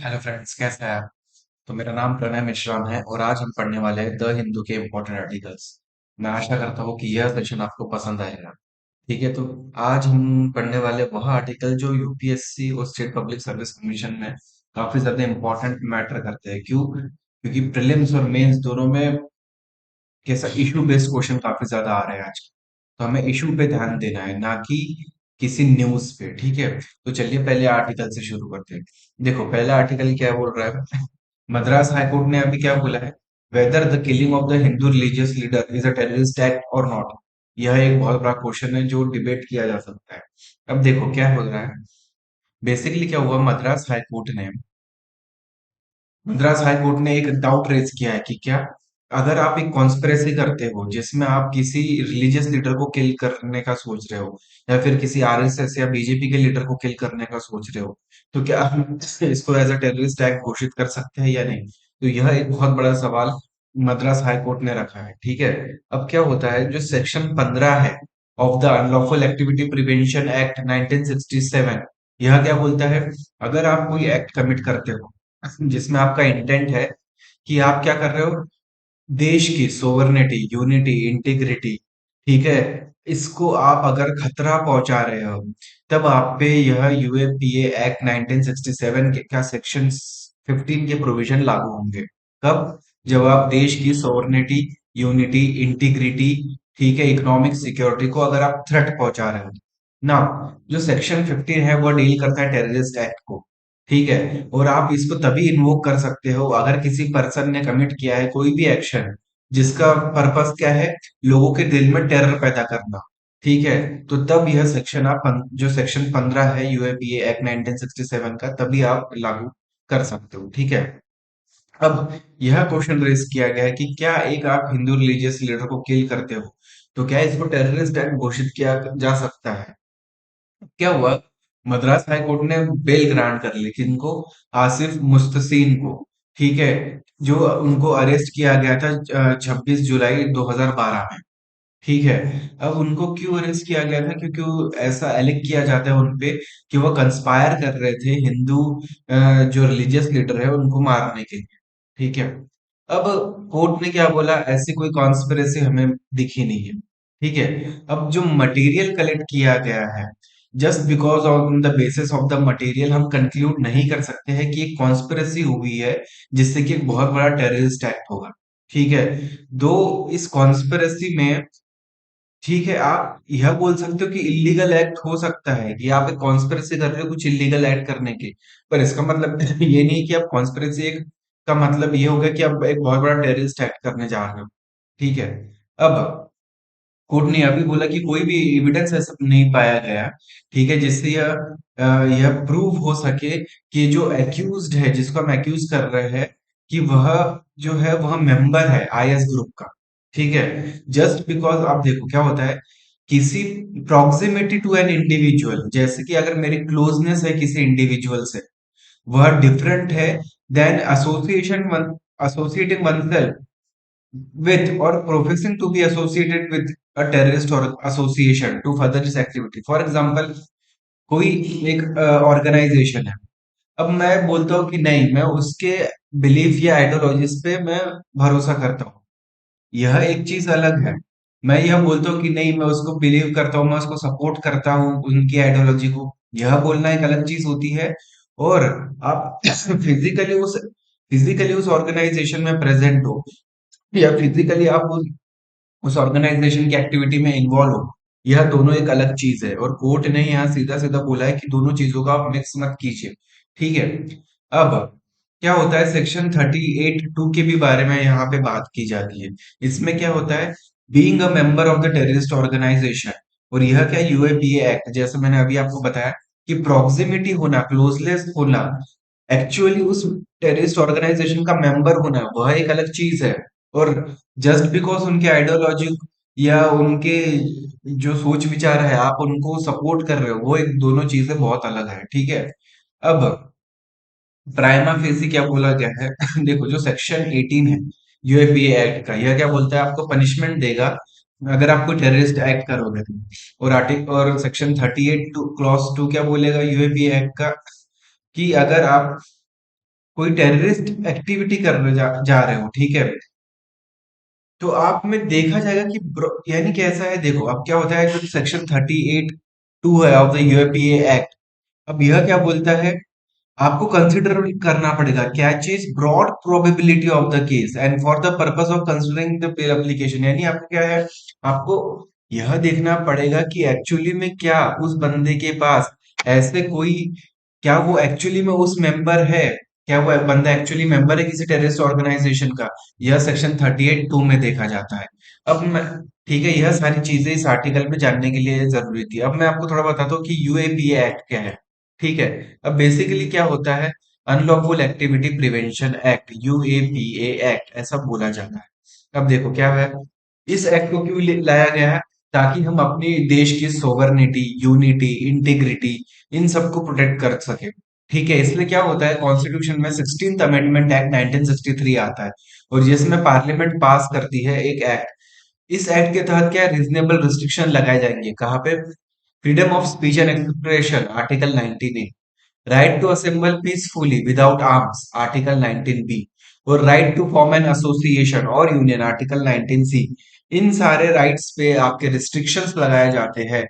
Hello friends, कैसे हैं आप? तो मेरा नाम प्रणय मिश्राम है और आज हम पढ़ने वाले हैं द हिंदू के इम्पोर्टेंट आर्टिकल्स। मैं आशा करता हूँ कि यह सेशन आपको पसंद आएगा। ठीक है, तो आज हम पढ़ने वाले वह आर्टिकल जो यूपीएससी और स्टेट पब्लिक सर्विस कमीशन में काफी ज्यादा इम्पोर्टेंट मैटर करते हैं। क्यों? क्योंकि प्रीलिम्स और मेंस दोनों में कैसा इशू बेस्ड क्वेश्चन काफी ज्यादा आ रहे हैं आज। तो हमें इशू पे ध्यान देना है, ना कि किसी न्यूज पे। ठीक है, तो चलिए पहले आर्टिकल से शुरू करते हैं। देखो, पहला आर्टिकल क्या बोल रहा है। मद्रास हाई कोर्ट ने अभी क्या बोला है, whether the killing of the Hindu religious leader is a terrorist act और नॉट। यह एक बहुत बड़ा क्वेश्चन है जो डिबेट किया जा सकता है। अब देखो क्या हो रहा है। बेसिकली क्या हुआ, मद्रास हाई कोर्ट ने एक डाउट रेज किया है कि क्या, अगर आप एक कॉन्स्पिरेसी करते हो जिसमें आप किसी रिलीजियस लीडर को किल करने का सोच रहे हो, या फिर किसी आरएसएस या बीजेपी के लीडर को किल करने का सोच रहे हो, तो क्या हम इसको एज अ टेररिस्ट एक्ट घोषित कर सकते हैं या नहीं? तो यह एक बहुत बड़ा सवाल मद्रास हाई कोर्ट ने रखा है। ठीक है, अब क्या होता है, जो सेक्शन 15 है of the unlawful activity prevention act 1967, यह क्या बोलता है, अगर आप कोई एक्ट कमिट करते हो जिसमें आपका इंटेंट है कि आप क्या कर रहे हो, देश की सोवरेनिटी, यूनिटी, इंटीग्रिटी, ठीक है, इसको आप अगर खतरा पहुंचा रहे हो, तब आप पे यह यूएपीए एक्ट 1967 के क्या सेक्शन 15 के प्रोविजन लागू होंगे। कब? जब आप देश की सोवरेनिटी, यूनिटी, इंटीग्रिटी, ठीक है, इकोनॉमिक सिक्योरिटी को अगर आप थ्रेट पहुंचा रहे हो ना। जो सेक्शन 15 है वो डील करता है टेररिस्ट एक्ट को। ठीक है, और आप इसको तभी इन्वोक कर सकते हो अगर किसी पर्सन ने कमिट किया है कोई भी एक्शन जिसका पर्पस क्या है, लोगों के दिल में टेरर पैदा करना। ठीक है, तो तब यह सेक्शन जो सेक्शन 15 है यूएपीए एक्ट 1967 का, तभी आप लागू कर सकते हो। ठीक है, अब यह क्वेश्चन रेज किया गया है कि क्या एक आप हिंदू रिलीजियस लीडर को किल करते हो तो क्या इसको टेररिस्ट एक्ट घोषित किया जा सकता है? क्या हुआ, मद्रास हाई कोर्ट ने बेल ग्रांट कर ली किनको, आसिफ मुस्तसीन को। ठीक है, जो उनको अरेस्ट किया गया था 26 जुलाई 2012 में। ठीक है, अब उनको क्यों अरेस्ट किया गया था, क्योंकि ऐसा एलिक किया जाता है उनपे कि वो कंस्पायर कर रहे थे हिंदू जो रिलीजियस लीडर है उनको मारने के लिए। ठीक है, अब कोर्ट ने क्या बोला, ऐसी कोई कॉन्स्पिरेसी हमें दिखी नहीं है। ठीक है, अब जो मटेरियल कलेक्ट किया गया है, just because on the basis of the material हम कंक्लूड नहीं कर सकते हैं कि एक कॉन्स्पिरेसी हुई है जिससे कि एक बहुत बड़ा टेररिस्ट एक्ट होगा। ठीक है, दो इस कॉन्स्पिरेसी में, ठीक है, आप यह बोल सकते हो कि इलीगल एक्ट हो सकता है कि आप एक कॉन्स्पिरेसी कर रहे हो कुछ इलीगल एक्ट करने की, पर इसका मतलब ये नहीं कि आप कॉन्स्पिरेसी एक का मतलब ये होगा कि आप एक बहुत बड़ा टेररिस्ट एक्ट करने जा रहे हो। ठीक है, अब कोर्ट ने अभी बोला कि कोई भी एविडेंस ऐसा नहीं पाया गया, ठीक है, जिससे यह प्रूव हो सके कि जो एक्यूज्ड है, जिसको हम एक्यूज कर रहे हैं, कि वह जो है वह मेंबर है आईएस ग्रुप का। ठीक है, जस्ट बिकॉज आप देखो क्या होता है, किसी प्रॉक्सिमिटी टू एन इंडिविजुअल, जैसे कि अगर मेरी क्लोजनेस है किसी इंडिविजुअल से, वह डिफरेंट है than associating oneself with or professing to be associated with a terrorist or association to further this activity. For example, कोई एक ऑर्गेनाइजेशन है, अब मैं बोलता हूँ कि नहीं, मैं उसके बिलीफ या आइडियोलॉजीज पे मैं भरोसा करता हूँ, यह एक चीज अलग है। मैं यह बोलता हूँ कि नहीं, मैं उसको बिलीव करता हूँ, मैं उसको सपोर्ट करता हूँ उनकी आइडियोलॉजी को, यह बोलना एक अलग चीज होती है। और आप फिजिकली उस ऑर्गेनाइजेशन में प्रेजेंट हो, या फिजिकली आप उस ऑर्गेनाइजेशन की एक्टिविटी में इन्वॉल्व हो, यह दोनों एक अलग चीज है। और कोर्ट ने यहाँ सीधा सीधा बोला है कि दोनों चीजों का आप मिक्स मत कीजिए। ठीक है, अब क्या होता है, सेक्शन 38(2) के भी बारे में यहाँ पे बात की जाती है। इसमें क्या होता है, being a member of the terrorist organisation, और यह क्या, यूएपीए एक्ट, जैसे मैंने अभी आपको बताया कि प्रॉक्सिमिटी होना, क्लोजनेस होना, एक्चुअली उस टेररिस्ट ऑर्गेनाइजेशन का मेंबर होना, वह एक अलग चीज है। और जस्ट बिकॉज उनके आइडियोलॉजी या उनके जो सोच विचार है आप उनको सपोर्ट कर रहे हो, वो एक दोनों चीजें बहुत अलग है। ठीक है, अब प्राइमा फेसी क्या बोला गया है देखो, जो सेक्शन 18 है यूएपीए एक्ट का, यह क्या बोलता है, आपको पनिशमेंट देगा अगर आप कोई टेररिस्ट एक्ट करोगे तो। और आर्टिकल और सेक्शन 38 क्लॉज 2 क्या बोलेगा यूएपीए एक्ट का, कि अगर आप कोई टेररिस्ट एक्टिविटी करने जा रहे हो, ठीक है, तो आप में देखा जाएगा कि यानी कैसा है, देखो अब क्या होता है, जो सेक्शन 38(2) है ऑफ द यूएपीए एक्ट, अब यह क्या बोलता है, आपको कंसिडर करना पड़ेगा क्या चीज, broad probability of the case and for the purpose of considering the bail application, यानी आपको क्या है, आपको यह देखना पड़ेगा कि एक्चुअली में क्या उस बंदे के पास ऐसे कोई, क्या वो एक्चुअली में उस मेंबर है, क्या वो बंदा एक्चुअली मेंबर है किसी टेररिस्ट ऑर्गेनाइजेशन का, यह सेक्शन 38(2) में देखा जाता है। अब मैं, ठीक है, यह सारी चीजें इस आर्टिकल में जानने के लिए जरूरी थी। अब मैं आपको थोड़ा बताता हूँ कि यूएपीए एक्ट क्या है, ठीक है। अब बेसिकली क्या होता है, unlawful activity prevention act, UAPA act ऐसा बोला जाता है। अब देखो क्या है, इस एक्ट को क्यों लाया गया है, ताकि हम अपने देश की सोवर्निटी, यूनिटी, इंटीग्रिटी, इन सबको प्रोटेक्ट कर सके, ठीक है। इसलिए क्या होता है, कॉन्स्टिट्यूशन में 16th अमेंडमेंट एक्ट 1963 आता है, और जिसमें पार्लियामेंट पास करती है एक एक्ट। इस एक्ट के तहत क्या रीजनेबल रिस्ट्रिक्शन लगाए जाएंगे, कहाँ पे, freedom of speech and expression article 19A, right to assemble peacefully without arms article 19B, और right to form an association और यूनियन आर्टिकल 19C। इन सारे राइट्स पे आपके रिस्ट्रिक्शंस लगाए जाते हैं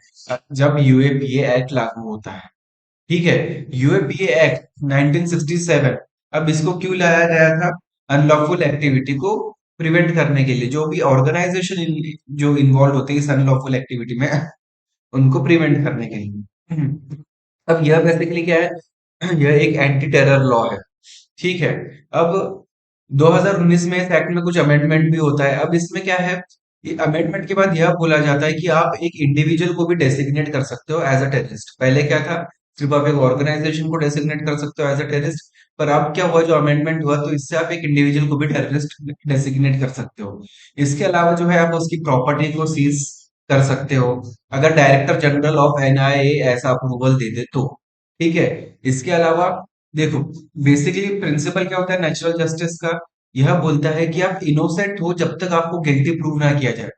जब यूएपीए एक्ट लागू होता है, ठीक है। यूएपीए एक्ट 1967, अब इसको क्यों लाया गया था, अनलॉफुल एक्टिविटी को प्रिवेंट करने के लिए, जो भी ऑर्गेनाइजेशन जो इन्वॉल्व होते हैं इस अनलॉफुल एक्टिविटी में, उनको प्रिवेंट करने के लिए। अब यह बेसिकली क्या है, यह एक एंटी टेरर लॉ है, ठीक है। अब 2019 में इस एक्ट में कुछ अमेंडमेंट भी होता है। अब इसमें क्या है, अमेंडमेंट के बाद यह बोला जाता है कि आप एक इंडिविजुअल को भी डेसिग्नेट कर सकते हो एज अ टेररिस्ट। पहले क्या था, सिर्फ आप एक ऑर्गेनाइजेशन को डेसिग्नेट कर सकते हो एज अ टेररिस्ट, पर अब क्या हुआ, जो अमेंडमेंट हुआ, तो इससे आप एक इंडिविजुअल को भी टेररिस्ट डेसिग्नेट कर सकते हो। इसके अलावा जो है, आप उसकी प्रॉपर्टी को सीज कर सकते हो, अगर डायरेक्टर जनरल ऑफ एनआईए ऐसा अप्रूवल दे दे तो, ठीक है। इसके अलावा देखो, बेसिकली प्रिंसिपल क्या होता है नेचुरल जस्टिस का, यह बोलता है कि आप इनोसेंट हो जब तक आपको गिल्टी प्रूव ना किया जाए,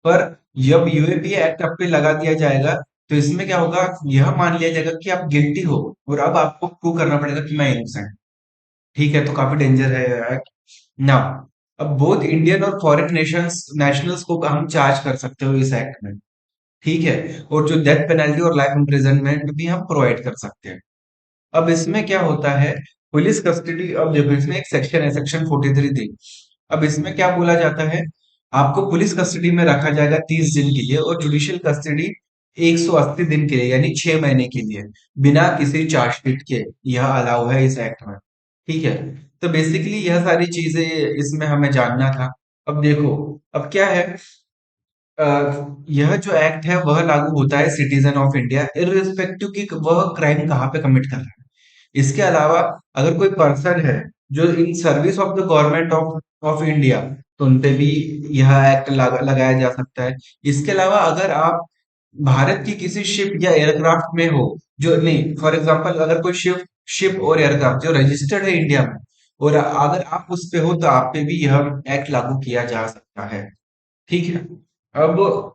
पर जब यूएपीए एक्ट आप पे लगा दिया जाएगा, तो इसमें क्या होगा, यह मान लिया जाएगा कि आप गिल्टी हो, और अब आपको प्रूव करना पड़ेगा कि मैं इनोसेंट, ठीक है। तो काफी डेंजर है एक्ट ना। अब बोथ इंडियन और फॉरेन नेशनल्स को हम चार्ज कर सकते हो इस एक्ट में, ठीक है। और जो डेथ पेनल्टी और लाइफ इम्प्रिजनमेंट भी हम प्रोवाइड कर सकते हैं। अब इसमें क्या होता है, पुलिस कस्टडी, अब देखो इसमें एक सेक्शन है, सेक्शन 43 थी। अब इसमें क्या बोला जाता है, आपको पुलिस कस्टडी में रखा जाएगा 30 दिन के लिए, और जुडिशियल कस्टडी 180 दिन के लिए, यानी 6 महीने के लिए, बिना किसी चार्जशीट के, यह अलाउ है इस एक्ट में, ठीक है। तो बेसिकली यह सारी चीजें इसमें हमें जानना था। अब देखो, अब क्या है, अ, यह जो एक्ट है वह लागू होता है सिटीजन ऑफ इंडिया, इररिस्पेक्टिव कि वह क्राइम कहाँ पे कमिट कर रहा है। इसके अलावा अगर कोई पर्सन है जो in service of the government of of India, तो उनपे भी यह एक्ट लगाया जा सकता है। इसके अलावा अगर आप भारत की किसी शिप या एयरक्राफ्ट में हो, जो नहीं, फॉर एग्जांपल अगर कोई शिप शिप और एयरक्राफ्ट जो रजिस्टर्ड है इंडिया में, और अगर आप उस पे हो, तो आप पे भी यह एक्ट लागू किया जा सकता है, ठीक है। अब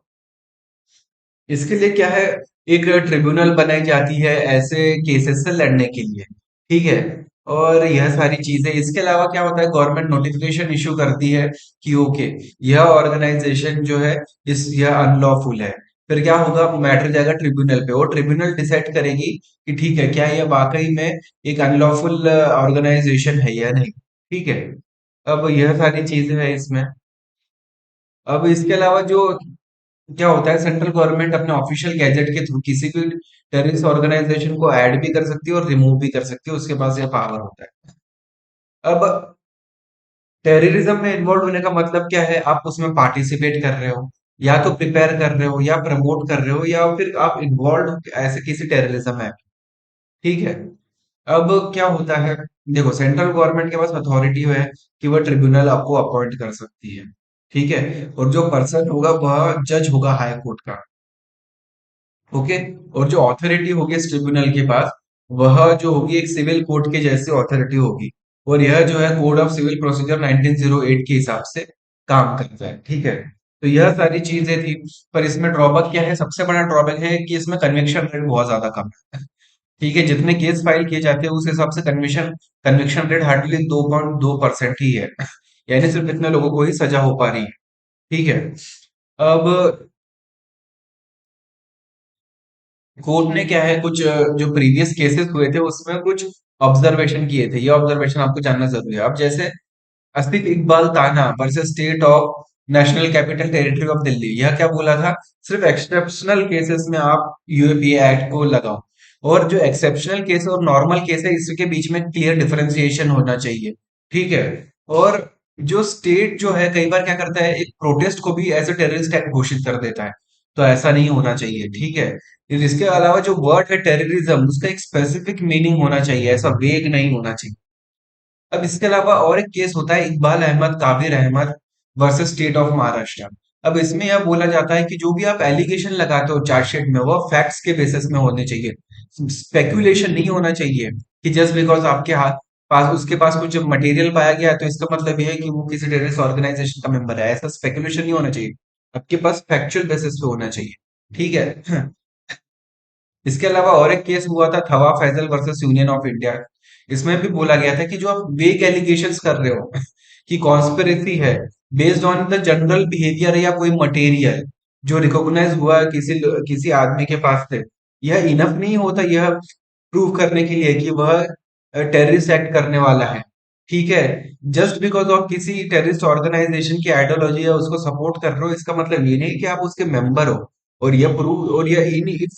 इसके लिए क्या है, एक ट्रिब्यूनल बनाई जाती है ऐसे केसेस से लड़ने के लिए, ठीक है। और यह सारी चीजें, इसके अलावा क्या होता है, गवर्नमेंट नोटिफिकेशन इशू करती है कि ओके, यह ऑर्गेनाइजेशन जो है, इस यह अनलॉफुल है। फिर क्या होगा, मैटर जाएगा ट्रिब्यूनल पे, और ट्रिब्यूनल डिसाइड करेगी कि ठीक है, क्या यह वाकई में एक अनलॉफुल ऑर्गेनाइजेशन है या नहीं, ठीक है। अब यह सारी चीजें हैं इसमें। अब इसके अलावा जो क्या होता है, सेंट्रल गवर्नमेंट अपने ऑफिशियल गैजेट के थ्रू किसी भी टेररिस्ट ऑर्गेनाइजेशन को ऐड भी कर सकती है और रिमूव भी कर सकती है, उसके पास यह पावर होता है। अब टेररिज्म में इन्वॉल्व होने का मतलब क्या है, आप उसमें पार्टिसिपेट कर रहे हो, या तो प्रिपेयर कर रहे हो, या प्रमोट कर रहे हो, या फिर आप इन्वॉल्व ऐसे किसी टेररिज्म है, ठीक है। अब क्या होता है, देखो सेंट्रल गवर्नमेंट के पास अथॉरिटी है कि वह ट्रिब्यूनल आपको अपॉइंट कर सकती है, ठीक है। और जो पर्सन होगा वह जज होगा हाई कोर्ट का, ओके। और जो अथॉरिटी होगी इस ट्रिब्यूनल के पास, वह जो होगी एक सिविल कोर्ट के जैसी अथॉरिटी होगी, और यह जो है कोड ऑफ सिविल प्रोसीजर 1908 के हिसाब से काम करता है, ठीक है। तो यह सारी चीजें थी। पर इसमें ड्रॉबैक क्या है, सबसे बड़ा ड्रॉबैक है कि इसमें कन्विक्शन रेट बहुत ज्यादा कम है, ठीक है, जितने केस फाइल किए जाते हैं उस हिसाब से कन्विक्शन कन्विक्शन रेट हार्डली 2.2% ही है। यानी सिर्फ इतने लोगों को ही सजा हो पा रही है। ठीक है। अब कोर्ट ने क्या है, कुछ जो प्रीवियस केसेस हुए थे उसमें कुछ ऑब्जर्वेशन किए थे। ये ऑब्जर्वेशन आपको जानना जरूरी है। अब जैसे आसिफ इकबाल ताना versus state of national capital territory of Delhi, यह क्या बोला था? सिर्फ एक्सेप्शनल केसेस में आप यूएपीए एक्ट को लगाओ, और जो एक्सेप्शनल केस और नॉर्मल केस है इसके बीच में क्लियर डिफरेंशिएशन होना चाहिए। ठीक है। और जो स्टेट जो है कई बार क्या करता है, एक प्रोटेस्ट को भी एज ए टेररिस्ट एक्ट घोषित कर देता है। तो ऐसा नहीं होना चाहिए। ठीक है। फिर इसके अलावा जो वर्ड है टेररिज्म, उसका एक स्पेसिफिक मीनिंग होना चाहिए, ऐसा वेग नहीं होना चाहिए। अब इसके अलावा और एक केस होता है Iqbal Ahmed Kabir Ahmed versus state of Maharashtra. अब इसमें यह बोला जाता है कि जो भी आप एलिगेशन लगाते हो चार्जशीट में वो फैक्ट्स के बेसिस में होने चाहिए। स्पेक्यूलेशन नहीं होना चाहिए कि जस्ट बिकॉज आपके हाथ पास उसके पास कुछ मटेरियल पाया गया है तो इसका मतलब यह है कि वो किसी टेररिस्ट ऑर्गेनाइजेशन का मेंबर है। ऐसा स्पेक्यूलेशन नहीं होना चाहिए। आपके पास फैक्चुअल बेसिस पे होना चाहिए। ठीक है। इसके अलावा और एक केस हुआ था Thwaha Fasal versus union of India. इसमें भी बोला गया था कि जो आप वेग एलिगेशंस कर रहे हो कि कॉन्स्पिरेसी है based on the general behaviour या कोई मटेरियल जो रिकॉग्नाइज हुआ किसी किसी आदमी के पास से, यह इनफ नहीं होता यह प्रूव करने के लिए कि वह टेररिस्ट एक्ट करने वाला है। ठीक है। जस्ट बिकॉज ऑफ किसी टेररिस्ट ऑर्गेनाइजेशन की आइडियोलॉजी या उसको सपोर्ट कर रहे हो इसका मतलब ये नहीं कि आप उसके मेंबर हो। और यह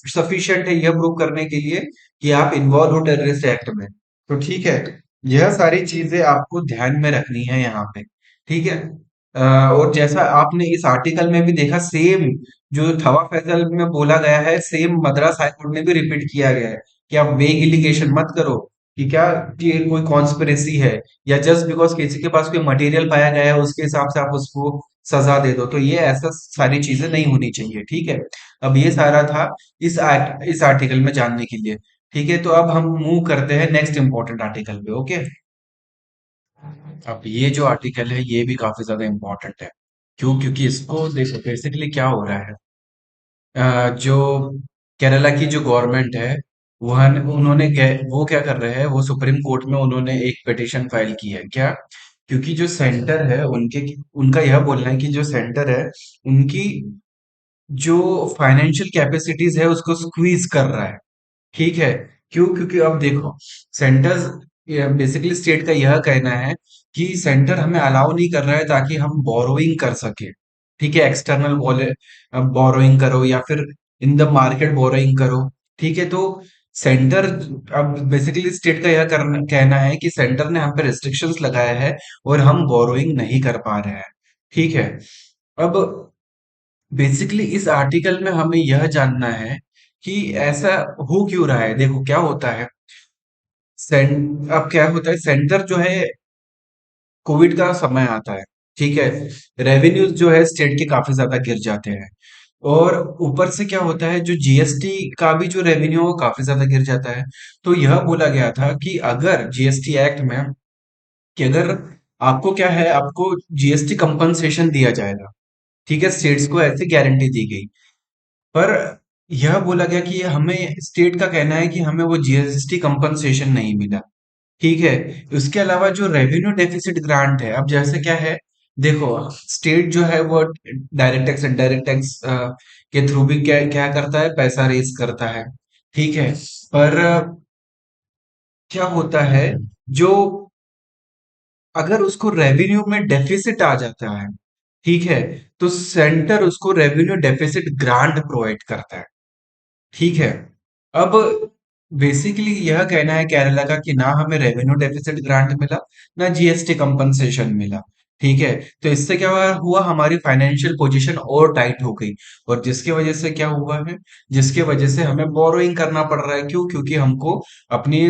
सफिशिएंट है यह प्रूव करने के लिए कि आप इन्वॉल्व हो टेररिस्ट एक्ट में। तो ठीक है, यह सारी चीजें आपको ध्यान में रखनी है यहाँ पे। ठीक है। और जैसा आपने इस आर्टिकल में भी देखा, सेम जो थवा फैजल में बोला गया है सेम मद्रास हाई कोर्ट ने भी रिपीट किया गया है कि आप वेग एलिगेशन मत करो कि क्या कि कोई कॉन्स्पिरेसी है या जस्ट बिकॉज किसी के पास कोई मटेरियल पाया गया है उसके हिसाब से आप उसको सजा दे दो। तो ये ऐसा सारी चीजें नहीं होनी चाहिए। ठीक है। अब ये सारा था इस आर्टिकल में जानने के लिए। ठीक है, तो अब हम मूव करते हैं नेक्स्ट इंपॉर्टेंट आर्टिकल पे। ओके। अब ये जो आर्टिकल है ये भी काफी ज्यादा इंपॉर्टेंट है। क्यों? क्योंकि इसको देखो बेसिकली क्या हो रहा है। जो केरला की जो गवर्नमेंट है वह वो क्या कर रहे हैं, वो सुप्रीम कोर्ट में उन्होंने एक पिटीशन फाइल की है। क्या? क्योंकि जो सेंटर है उनका यह बोलना है कि जो सेंटर है उनकी जो फाइनेंशियल कैपेसिटीज है उसको स्क्वीज कर रहा है। ठीक है। क्यों? क्योंकि अब देखो सेंटर बेसिकली स्टेट का यह कहना है कि सेंटर हमें अलाउ नहीं कर रहा है ताकि हम बोरोइंग कर सके। ठीक है, एक्सटर्नल बोरोइंग करो या फिर इन द मार्केट बोरोइंग करो। ठीक है। तो सेंटर अब बेसिकली स्टेट का यह कहना है कि सेंटर ने हम पे रेस्ट्रिक्शंस लगाया है और हम बोरोइंग नहीं कर पा रहे हैं। ठीक है। अब बेसिकली इस आर्टिकल में हमें यह जानना है कि ऐसा हो क्यों रहा है। देखो क्या होता है, अब क्या होता है, सेंटर जो है कोविड का समय आता है। ठीक है। रेवेन्यूज जो है स्टेट के काफी ज्यादा गिर जाते हैं। और ऊपर से क्या होता है, जो जीएसटी का भी जो रेवेन्यू वो काफी ज्यादा गिर जाता है। तो यह बोला गया था कि अगर जीएसटी एक्ट में कि अगर आपको क्या है, आपको जीएसटी कंपनसेशन दिया जाएगा। ठीक है, स्टेट्स को ऐसी गारंटी दी गई। पर यह बोला गया कि हमें स्टेट का कहना है कि हमें वो जीएसटी कंपनसेशन नहीं मिला। ठीक है। उसके अलावा जो रेवेन्यू डेफिसिट ग्रांट है, अब जैसे क्या है, देखो स्टेट जो है वो डायरेक्ट टैक्स इनडायरेक्ट टैक्स के थ्रू भी क्या क्या करता है, पैसा रेज करता है। ठीक है। पर क्या होता है, जो अगर उसको रेवेन्यू में डेफिसिट आ जाता है, ठीक है, तो सेंटर उसको रेवेन्यू डेफिसिट ग्रांट प्रोवाइड करता है। ठीक है। अब बेसिकली यह कहना है केरला का कि ना हमें रेवेन्यू डेफिसिट ग्रांट मिला, ना जीएसटी कंपनसेशन मिला। ठीक है। तो इससे क्या हुआ, हमारी फाइनेंशियल पोजीशन और टाइट हो गई। और जिसकी वजह से क्या हुआ है, जिसकी वजह से हमें बोरोइंग करना पड़ रहा है। क्यों? क्योंकि हमको अपनी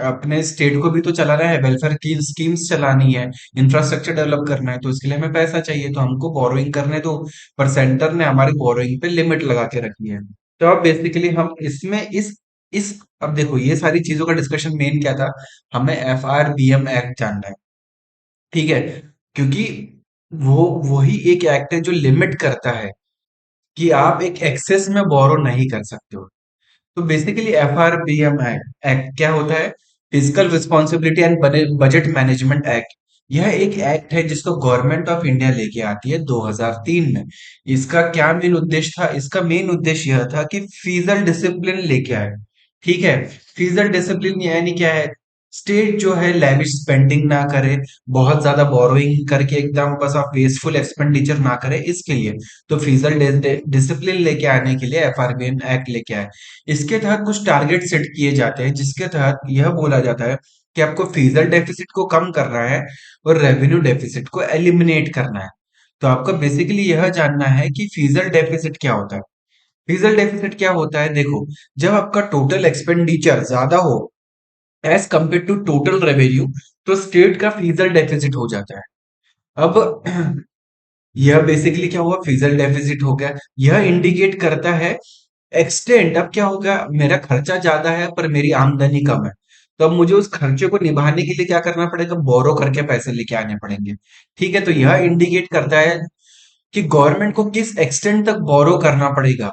अपने स्टेट को भी तो चलाना है, वेलफेयर की स्कीम्स चलानी है, इंफ्रास्ट्रक्चर डेवलप करना है, तो इसके लिए हमें पैसा चाहिए, तो हमको बोरोइंग करने दो। पर सेंटर ने हमारी बोरोइंग पे लिमिट लगा के रखी है। तो अब बेसिकली हम इसमें इस अब देखो ये सारी चीजों का डिस्कशन मेन क्या था, हमें FRBM एक्ट जानना है। ठीक है। क्योंकि वो वही एक एक्ट है जो लिमिट करता है कि आप एक एक्सेस में बोरो नहीं कर सकते हो। तो बेसिकली एफआरबीएम एक्ट क्या होता है? Physical responsibility and budget management act. यह एक एक्ट है जिसको गवर्नमेंट ऑफ इंडिया लेके आती है 2003 में। इसका क्या मेन उद्देश्य था? इसका मेन उद्देश्य यह था कि फीजल डिसिप्लिन लेके आए। ठीक है। फीजल डिसिप्लिन यानी क्या है? स्टेट जो है लेविश स्पेंडिंग ना करे, बहुत ज्यादा बोरोइंग करके एकदम बस आप वेस्टफुल एक्सपेंडिचर ना करे, इसके लिए तो फीजल डिसिप्लिन लेके आने के लिए एफआरबीएन एक्ट लेके आए। इसके तहत कुछ टारगेट सेट किए जाते हैं, जिसके तहत यह बोला जाता है कि आपको फीजल डेफिसिट को कम करना है और रेवेन्यू डेफिसिट को एलिमिनेट करना है। तो आपको बेसिकली यह जानना है कि फीजल डेफिसिट क्या होता है। फीजल डेफिसिट क्या होता है? देखो, जब आपका टोटल एक्सपेंडिचर ज्यादा हो as compare to total revenue, तो स्टेट का फीजल डेफिसिट हो जाता है। अब यह बेसिकली क्या हुआ? फिजल डेफिसिट हो गया। यह इंडिकेट करता है एक्सटेंट। अब क्या होगा? मेरा खर्चा ज्यादा है पर मेरी आमदनी कम है, तो अब मुझे उस खर्चे को निभाने के लिए क्या करना पड़ेगा? बोरो करके पैसे लेके आने पड़ेंगे। ठीक है, तो यह इंडिकेट करता है कि गवर्नमेंट को किस एक्सटेंट तक बोरो करना पड़ेगा।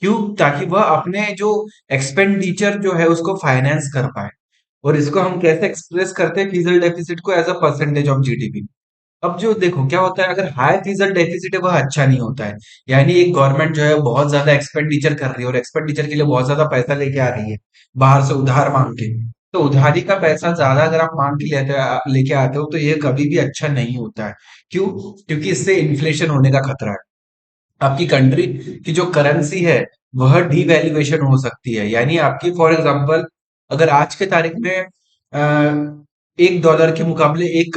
क्यों? ताकि वह अपने जो एक्सपेंडिचर जो है उसको फाइनेंस कर पाए। और इसको हम कैसे एक्सप्रेस करते हैं फिजल डेफिसिट को? As a percentage of GDP. अब जो देखो क्या होता है, अगर हाई फिजल डेफिसिट है वह अच्छा नहीं होता है। यानी एक गवर्नमेंट जो है बहुत ज्यादा एक्सपेंडिचर कर रही है और एक्सपेंडिचर के लिए बहुत ज्यादा पैसा लेके आ रही है बाहर से उधार मांग के। तो उधारी का पैसा ज्यादा अगर आप मांग के लेके आते हो तो ये कभी भी अच्छा नहीं होता है। क्यों? क्योंकि इससे इन्फ्लेशन होने का खतरा है। आपकी कंट्री की जो करेंसी है वह डीवैल्यूएशन हो सकती है। यानी आपकी फॉर एग्जांपल, अगर आज के तारीख में एक डॉलर के मुकाबले एक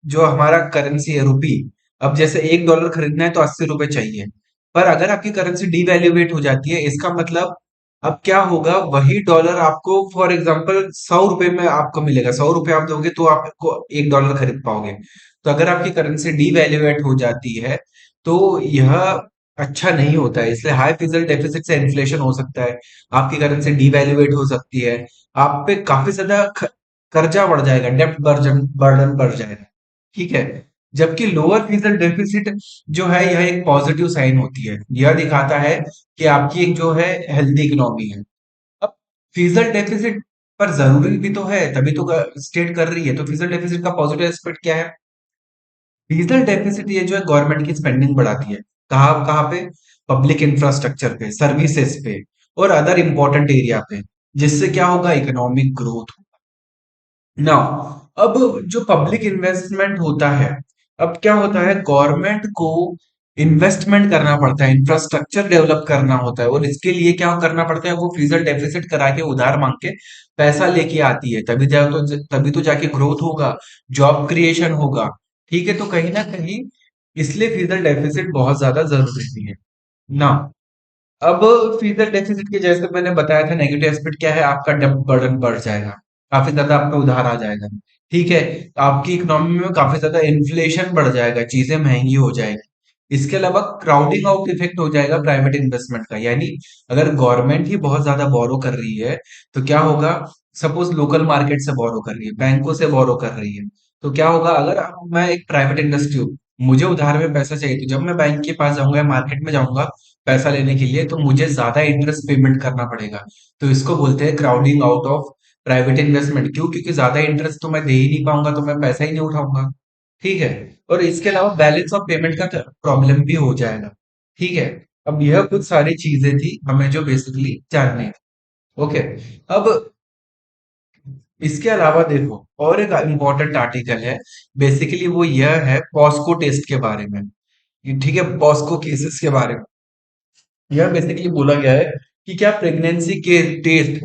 जो हमारा करेंसी है रुपी, अब जैसे एक डॉलर खरीदना है तो 80 रुपए चाहिए। पर अगर आपकी करेंसी डीवैल्यूएट हो जाती है, इसका मतलब अब क्या होगा? वही डॉलर आपको फॉर एग्जांपल 100 रुपए में आपको मिलेगा। 100 रुपए आप दोगे तो आपको एक डॉलर खरीद पाओगे। तो अगर आपकी करेंसी डीवैल्यूएट हो जाती है तो यह अच्छा नहीं होता है। इसलिए हाई फिजिकल डेफिसिट से इन्फ्लेशन हो सकता है, आपकी करेंसी डीवैल्यूएट हो सकती है, आप पे काफी ज्यादा कर्जा बढ़ जाएगा, डेप्ट बर्डन बर्डन बढ़ जाएगा। ठीक है। जबकि लोअर फिजिकल डेफिसिट जो है यह एक पॉजिटिव साइन होती है। यह दिखाता है कि आपकी एक जो है हेल्दी इकोनॉमी है। अब फिजिकल डेफिसिट पर जरूरी भी तो है, तभी तो स्टेट कर रही है। तो फिजिकल डेफिसिट का पॉजिटिव एस्पेक्ट क्या है? रीजनल डेफिसिट ये जो है गवर्नमेंट की स्पेंडिंग बढ़ाती है। कहाँ कहाँ पे? पब्लिक इंफ्रास्ट्रक्चर पे, सर्विसेज पे और अदर इंपॉर्टेंट एरिया पे, जिससे क्या होगा? Economic growth. नाउ, अब जो पब्लिक इन्वेस्टमेंट होता है, अब क्या होता है? गवर्नमेंट को इन्वेस्टमेंट करना पड़ता है, इंफ्रास्ट्रक्चर डेवलप करना होता है, और इसके लिए क्या करना पड़ता है? वो फिजिकल डेफिसिट करा के उधार मांग के पैसा लेके आती है। तभी तो जाके ग्रोथ होगा, जॉब क्रिएशन होगा। ठीक है, तो कहीं ना कहीं इसलिए फिजिकल डेफिसिट बहुत ज्यादा जरूरी भी है ना। अब फिजिकल डेफिसिट के जैसे मैंने बताया था, नेगेटिव एस्पेक्ट क्या है? आपका डेब्ट बर्डन बढ़ जाएगा, काफी ज्यादा आप पे उधार आ जाएगा। ठीक है। आपकी इकोनॉमी में काफी ज्यादा इन्फ्लेशन बढ़ जाएगा, चीजें महंगी हो जाएगी। इसके अलावा क्राउडिंग आउट इफेक्ट हो जाएगा प्राइवेट इन्वेस्टमेंट का। यानी अगर गवर्नमेंट ही बहुत ज्यादा बोरो कर रही है तो क्या होगा? सपोज लोकल मार्केट से बोरो कर रही है, बैंकों से बोरो कर रही है, तो क्या होगा? अगर मैं एक प्राइवेट इंडस्ट्री हूँ, मुझे उधार में पैसा चाहिए, तो जब मैं बैंक के पास जाऊंगा या मार्केट में जाऊंगा पैसा लेने के लिए, तो मुझे ज्यादा इंटरेस्ट पेमेंट करना पड़ेगा। तो इसको बोलते हैं crowding out of private investment. क्यों? क्योंकि ज्यादा इंटरेस्ट तो मैं दे ही नहीं पाऊंगा, तो मैं पैसा ही नहीं उठाऊंगा। ठीक है। और इसके अलावा बैलेंस ऑफ पेमेंट का प्रॉब्लम भी हो जाएगा। ठीक है। अब यह कुछ सारी चीजें थी हमें जो बेसिकली जाननी थी। ओके। अब इसके अलावा देखो, और एक इम्पोर्टेंट आर्टिकल है, बेसिकली वो यह है पॉस्को टेस्ट के बारे में। ठीक है, पॉस्को केसेस के बारे में। यह बेसिकली बोला गया है कि क्या प्रेगनेंसी के टेस्ट,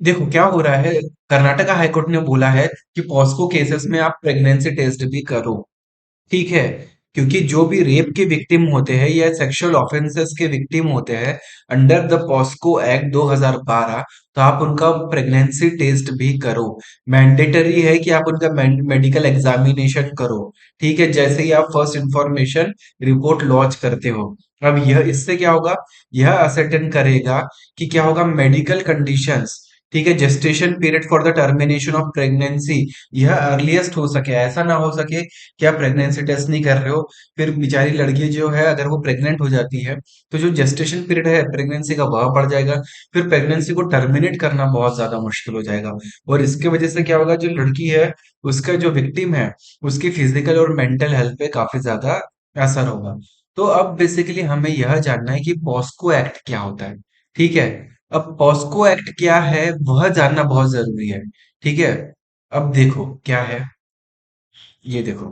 देखो क्या हो रहा है, कर्नाटका हाईकोर्ट ने बोला है कि पॉस्को केसेस में आप प्रेगनेंसी टेस्ट भी करो। ठीक है। क्योंकि जो भी रेप के विक्टिम होते हैं या सेक्सुअल ऑफेंसेस के विक्टिम होते हैं अंडर द पॉस्को एक्ट 2012, तो आप उनका प्रेगनेंसी टेस्ट भी करो। मैंडेटरी है कि आप उनका मेडिकल एग्जामिनेशन करो। ठीक है, जैसे ही आप फर्स्ट इंफॉर्मेशन रिपोर्ट लॉन्च करते हो। अब यह इससे क्या होगा? यह असर्टेन करेगा कि क्या होगा? मेडिकल कंडीशंस ठीक है, gestation period for the termination of pregnancy, यह अर्लीस्ट हो सके, ऐसा ना हो सके कि आप प्रेगनेंसी टेस्ट नहीं कर रहे हो, फिर बेचारी लड़की जो है अगर वो प्रेग्नेंट हो जाती है तो जो जेस्टेशन पीरियड है प्रेगनेंसी का वह बढ़ जाएगा, फिर प्रेगनेंसी को टर्मिनेट करना बहुत ज्यादा मुश्किल हो जाएगा। और इसके वजह से क्या होगा, जो लड़की है उसका जो विक्टिम है उसकी फिजिकल और मेंटल हेल्थ पे काफी ज्यादा असर होगा। तो अब बेसिकली हमें यह जानना है कि पॉस्को एक्ट क्या होता है। ठीक है, अब पॉस्को एक्ट क्या है वह जानना बहुत जरूरी है। ठीक है, अब देखो क्या है, ये देखो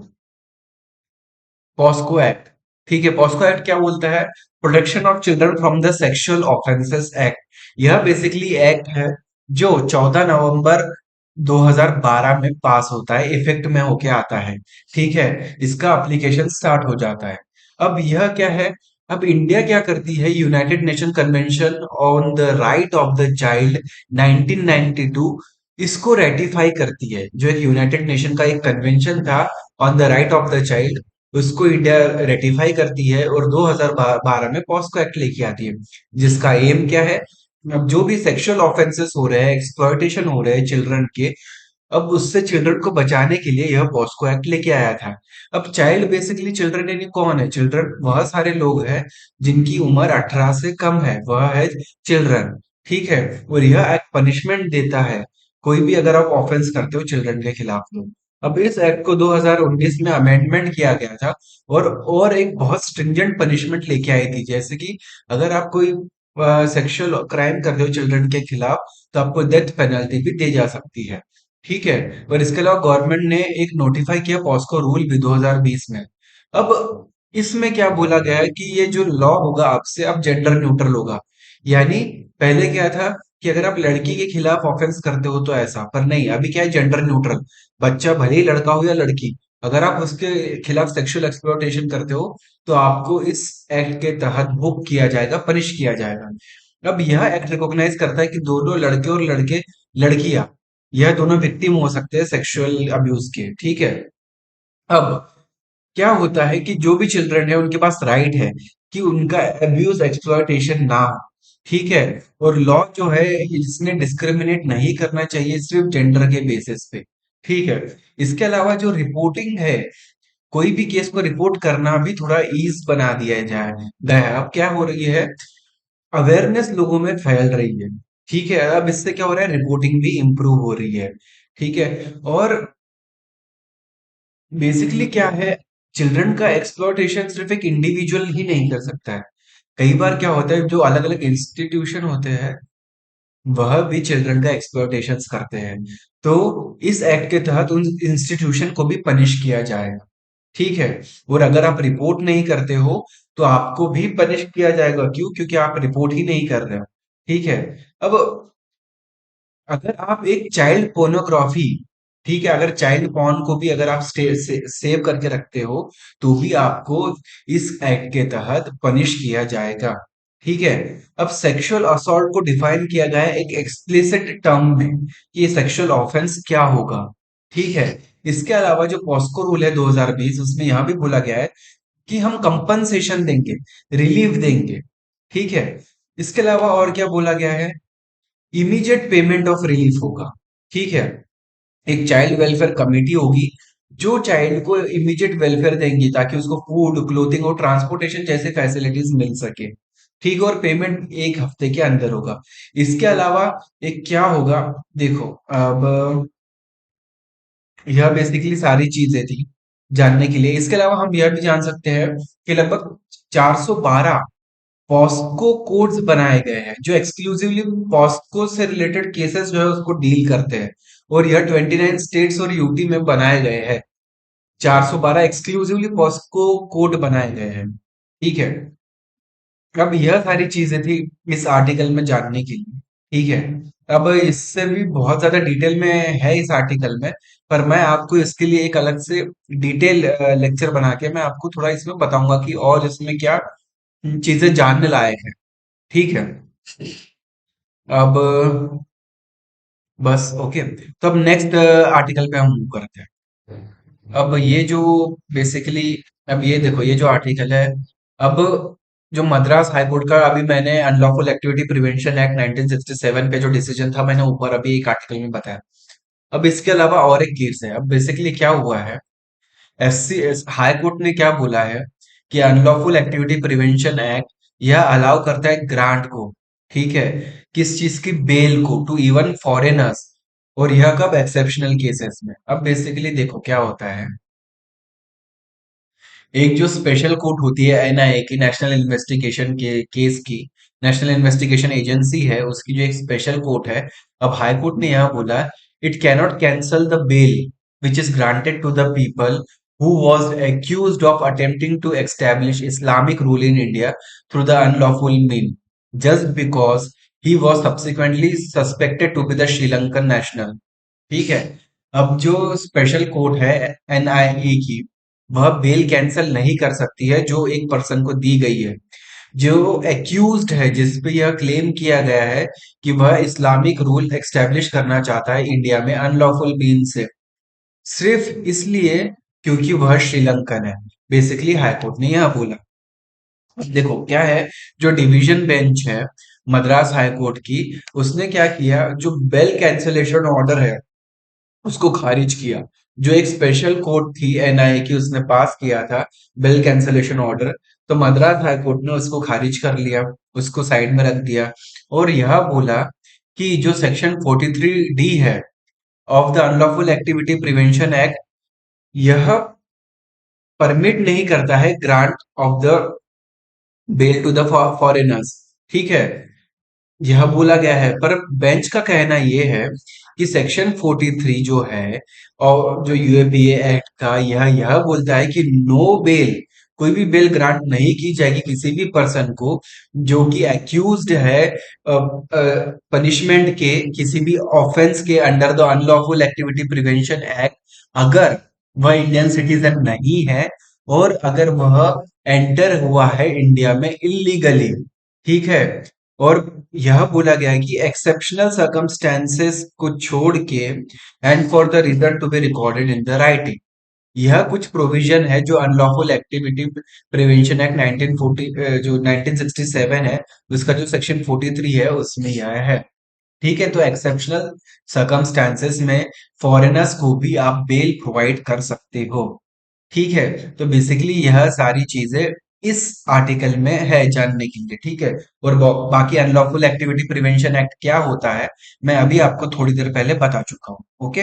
पॉस्को एक्ट। ठीक है, पॉस्को एक्ट क्या बोलता है, protection of children from the sexual offences act. यह बेसिकली एक्ट है जो 14 नवंबर 2012 में पास होता है, इफेक्ट में होके आता है। ठीक है, इसका एप्लीकेशन स्टार्ट हो जाता है। अब यह क्या है, अब इंडिया क्या करती है, united nation convention on the right of the child 1992, इसको रेटिफाई करती है। जो एक यूनाइटेड नेशन का एक कन्वेंशन था on the right of the child, उसको इंडिया रेटिफाई करती है और 2012 में पॉस्को एक्ट लेके आती है, जिसका एम क्या है, अब जो भी सेक्सुअल ऑफेंसेस हो रहे हैं, एक्सप्लॉयटेशन हो रहे हैं चिल्ड्रन के, अब उससे चिल्ड्रन को बचाने के लिए यह पॉस्को एक्ट लेके आया था। अब चाइल्ड बेसिकली चिल्ड्रन यानी कौन है, चिल्ड्रन वह सारे लोग हैं जिनकी उम्र 18 से कम है, वह है चिल्ड्रन। ठीक है, और यह एक्ट पनिशमेंट देता है कोई भी अगर आप ऑफेंस करते हो चिल्ड्रन के खिलाफ तो। अब इस एक्ट को 2019 में अमेंडमेंट किया गया था और एक बहुत स्ट्रिंजेंट पनिशमेंट लेके आई थी, जैसे कि अगर आप कोई सेक्सुअल क्राइम करते हो चिल्ड्रन के खिलाफ तो आपको डेथ पेनल्टी भी दी जा सकती है। ठीक है, और इसके अलावा गवर्नमेंट ने एक नोटिफाई किया पॉस्को रूल भी 2020 में। अब इसमें क्या बोला गया है कि ये जो लॉ होगा आपसे अब जेंडर न्यूट्रल होगा। यानी पहले क्या था कि अगर आप लड़की के खिलाफ ऑफेंस करते हो तो ऐसा, पर नहीं, अभी क्या है, जेंडर न्यूट्रल। बच्चा भले ही लड़का हो या लड़की, अगर आप उसके खिलाफ सेक्सुअल एक्सप्लॉयटेशन करते हो तो आपको इस एक्ट के तहत बुक किया जाएगा, पनिश किया जाएगा। अब यह एक्ट रिकॉग्नाइज करता है कि दोनों लड़के और लड़कियां, यह दोनों विक्टिम हो सकते हैं सेक्सुअल अब्यूज के। ठीक है, अब क्या होता है कि जो भी चिल्ड्रन है उनके पास राइट है कि उनका अब्यूज एक्सप्लॉयटेशन ना हो। ठीक है, और लॉ जो है इसने डिस्क्रिमिनेट नहीं करना चाहिए सिर्फ जेंडर के बेसिस पे। ठीक है, इसके अलावा जो रिपोर्टिंग है, कोई भी केस को रिपोर्ट करना भी थोड़ा ईज बना दिया जाए गया है। अब क्या हो रही है, अवेयरनेस लोगों में फैल रही है। ठीक है, अब इससे क्या हो रहा है, रिपोर्टिंग भी इम्प्रूव हो रही है। ठीक है, और बेसिकली क्या है, चिल्ड्रन का एक्सप्लॉयटेशन सिर्फ एक इंडिविजुअल ही नहीं कर सकता है। कई बार क्या होता है, जो अलग अलग इंस्टीट्यूशन होते हैं वह भी चिल्ड्रन का एक्सप्लॉयटेशन करते हैं। तो इस एक्ट के तहत उन इंस्टीट्यूशन को भी पनिश किया जाएगा। ठीक है, और अगर आप रिपोर्ट नहीं करते हो तो आपको भी पनिश किया जाएगा। क्यों? क्योंकि आप रिपोर्ट ही नहीं कर रहे हो। ठीक है, अब अगर आप एक चाइल्ड पोर्नोग्राफी, ठीक है, अगर चाइल्ड पॉर्न को भी अगर आप सेव करके रखते हो तो भी आपको इस एक्ट के तहत पनिश किया जाएगा। ठीक है, अब सेक्सुअल असॉल्ट को डिफाइन किया गया है एक एक्सप्लिसिट टर्म में कि ये सेक्सुअल ऑफेंस क्या होगा। ठीक है, इसके अलावा जो पॉस्को रूल है 2020, उसमें यहां भी बोला गया है कि हम कंपनसेशन देंगे, रिलीफ देंगे। ठीक है, इसके अलावा और क्या बोला गया है, इमीडिएट पेमेंट ऑफ रिलीफ होगा। ठीक है, एक चाइल्ड वेलफेयर कमेटी होगी जो चाइल्ड को इमीडिएट वेलफेयर देंगी ताकि उसको फूड, क्लोथिंग और ट्रांसपोर्टेशन जैसे फैसिलिटीज मिल सके। ठीक है, और पेमेंट एक हफ्ते के अंदर होगा। इसके अलावा एक क्या होगा, देखो अब यह बेसिकली सारी चीजें थी जानने के लिए। इसके अलावा हम यह भी जान सकते हैं कि लगभग 412 पॉस्को कोड्स बनाए गए हैं जो एक्सक्लूसिवली पॉस्को से रिलेटेड केसेस जो है उसको डील करते हैं, और यह 29 स्टेट्स और यूटी में बनाए गए हैं। 412 एक्सक्लूसिवली पॉस्को कोड बनाए गए हैं। ठीक है, अब यह सारी चीजें थी इस आर्टिकल में जानने के लिए। ठीक है, अब इससे भी बहुत ज्यादा डिटेल में है इस आर्टिकल में, पर मैं आपको इसके लिए एक अलग से डिटेल लेक्चर बना के मैं आपको थोड़ा इसमें बताऊंगा कि और इसमें क्या चीजें जानने लायक है। ठीक है, अब बस ओके, तो अब नेक्स्ट आर्टिकल पे हम मूव करते हैं। अब ये जो बेसिकली, अब ये देखो ये जो आर्टिकल है, अब जो मद्रास हाई कोर्ट का अभी मैंने अनलॉफुल एक्टिविटी प्रिवेंशन एक्ट 1967 पे जो डिसीजन था, मैंने ऊपर अभी एक आर्टिकल में बताया। अब इसके अलावा और एक केस है। अब बेसिकली क्या हुआ है, एससी हाई कोर्ट ने क्या बोला है कि अनलॉफुल एक्टिविटी प्रिवेंशन एक्ट यह अलाउ करता है ग्रांट को, ठीक है, किस चीज की, बेल को, टू इवन फॉरेनर्स। और यह कब, एक्सेप्शनल केसेस में। अब बेसिकली देखो क्या होता है, एक जो स्पेशल कोर्ट होती है एनआईए की, नेशनल इन्वेस्टिगेशन के केस की, नेशनल इन्वेस्टिगेशन एजेंसी है, उसकी जो एक स्पेशल कोर्ट है। अब हाई कोर्ट ने यह बोला, it cannot cancel the bail which is granted to the people who was accused of attempting to establish Islamic rule in India through the unlawful mean, just because he was subsequently suspected to be the Sri Lankan national। ठीक है। अब जो special court है NIA की, वह bell cancel नहीं कर सकती है जो एक पर्सन को दी गई है, जो एक्यूज्ड है, जिस पे यह क्लेम किया गया है कि वह इस्लामिक रूल एस्टेब्लिश करना चाहता है इंडिया में अनलॉफुल मीन से, सिर्फ इसलिए क्योंकि वह श्रीलंकन है। बेसिकली हाईकोर्ट ने यह बोला। देखो क्या है, जो डिवीजन बेंच है मद्रास हाई कोर्ट की, उसने क्या किया, जो बेल कैंसलेशन ऑर्डर है उसको खारिज किया। जो एक स्पेशल कोर्ट थी एनआईए की, उसने पास किया था बिल कैंसलेशन ऑर्डर, तो मद्रास हाई कोर्ट ने उसको खारिज कर लिया, उसको साइड में रख दिया। और यह बोला कि जो सेक्शन 43D है of the unlawful activity prevention act, यह परमिट नहीं करता है grant of the bail to the foreigners, ठीक है, यह बोला गया है। पर बेंच का कहना यह है कि सेक्शन 43 जो है और जो यूएपीए एक्ट का, यह बोलता है कि नो बेल, कोई भी बेल ग्रांट नहीं की जाएगी किसी भी पर्सन को जो कि एक्यूज्ड है पनिशमेंट के, किसी भी ऑफेंस के under the unlawful activity prevention act, अगर वह इंडियन सिटीजन नहीं है और अगर वह एंटर हुआ है इंडिया में इलीगली, ठीक है। और यह बोला गया है कि एक्सेप्शनल सर्कमस्टेंसेस को छोड़ के and for the reason to be recorded in the writing, यह कुछ प्रोविजन है जो अनलॉफुल एक्टिविटी प्रिवेंशन एक्ट 1940 जो 1967 है, उसका जो सेक्शन 43 है उसमें यह है। ठीक है, तो एक्सेप्शनल सर्कमस्टेंसेस में फॉरेनर्स को भी आप बेल प्रोवाइड कर सकते हो। ठीक है, तो बेसिकली यह सारी चीजें इस आर्टिकल में है जानने के लिए, ठीक है। और बाकी अनलॉफुल एक्टिविटी प्रिवेंशन एक्ट क्या होता है, मैं अभी आपको थोड़ी देर पहले बता चुका हूँ। ओके।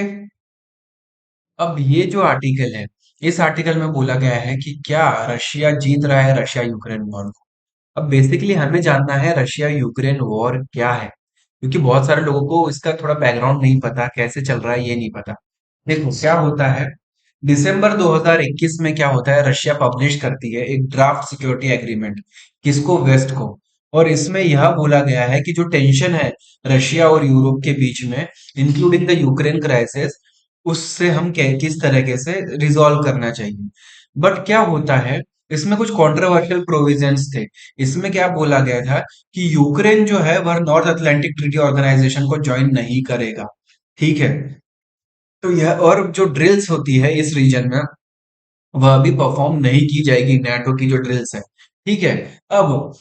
अब ये जो आर्टिकल है, इस आर्टिकल में बोला गया है कि क्या रशिया जीत रहा है रशिया यूक्रेन वॉर को। अब बेसिकली हमें जानना है रशिया यूक्रेन वॉर क्या है, क्योंकि बहुत सारे लोगों को इसका थोड़ा बैकग्राउंड नहीं पता, कैसे चल रहा है ये नहीं पता। देखो क्या होता है, दिसंबर 2021 में क्या होता है, रशिया पब्लिश करती है एक ड्राफ्ट सिक्योरिटी एग्रीमेंट, किसको, वेस्ट को। और इसमें यह बोला गया है कि जो टेंशन है रशिया और यूरोप के बीच में, इंक्लूडिंग द यूक्रेन क्राइसिस, उससे हम किस तरीके से रिजॉल्व करना चाहिए। बट क्या होता है, इसमें कुछ कंट्रोवर्शियल प्रोविजंस थे। इसमें क्या बोला गया था कि यूक्रेन जो है वह नॉर्थ अटलांटिक ट्रीटी ऑर्गेनाइजेशन को ज्वाइन नहीं करेगा, ठीक है। तो यह, और जो ड्रिल्स होती है इस रीजन में, वह भी परफॉर्म नहीं की जाएगी, नाटो की जो ड्रिल्स है, ठीक है। अब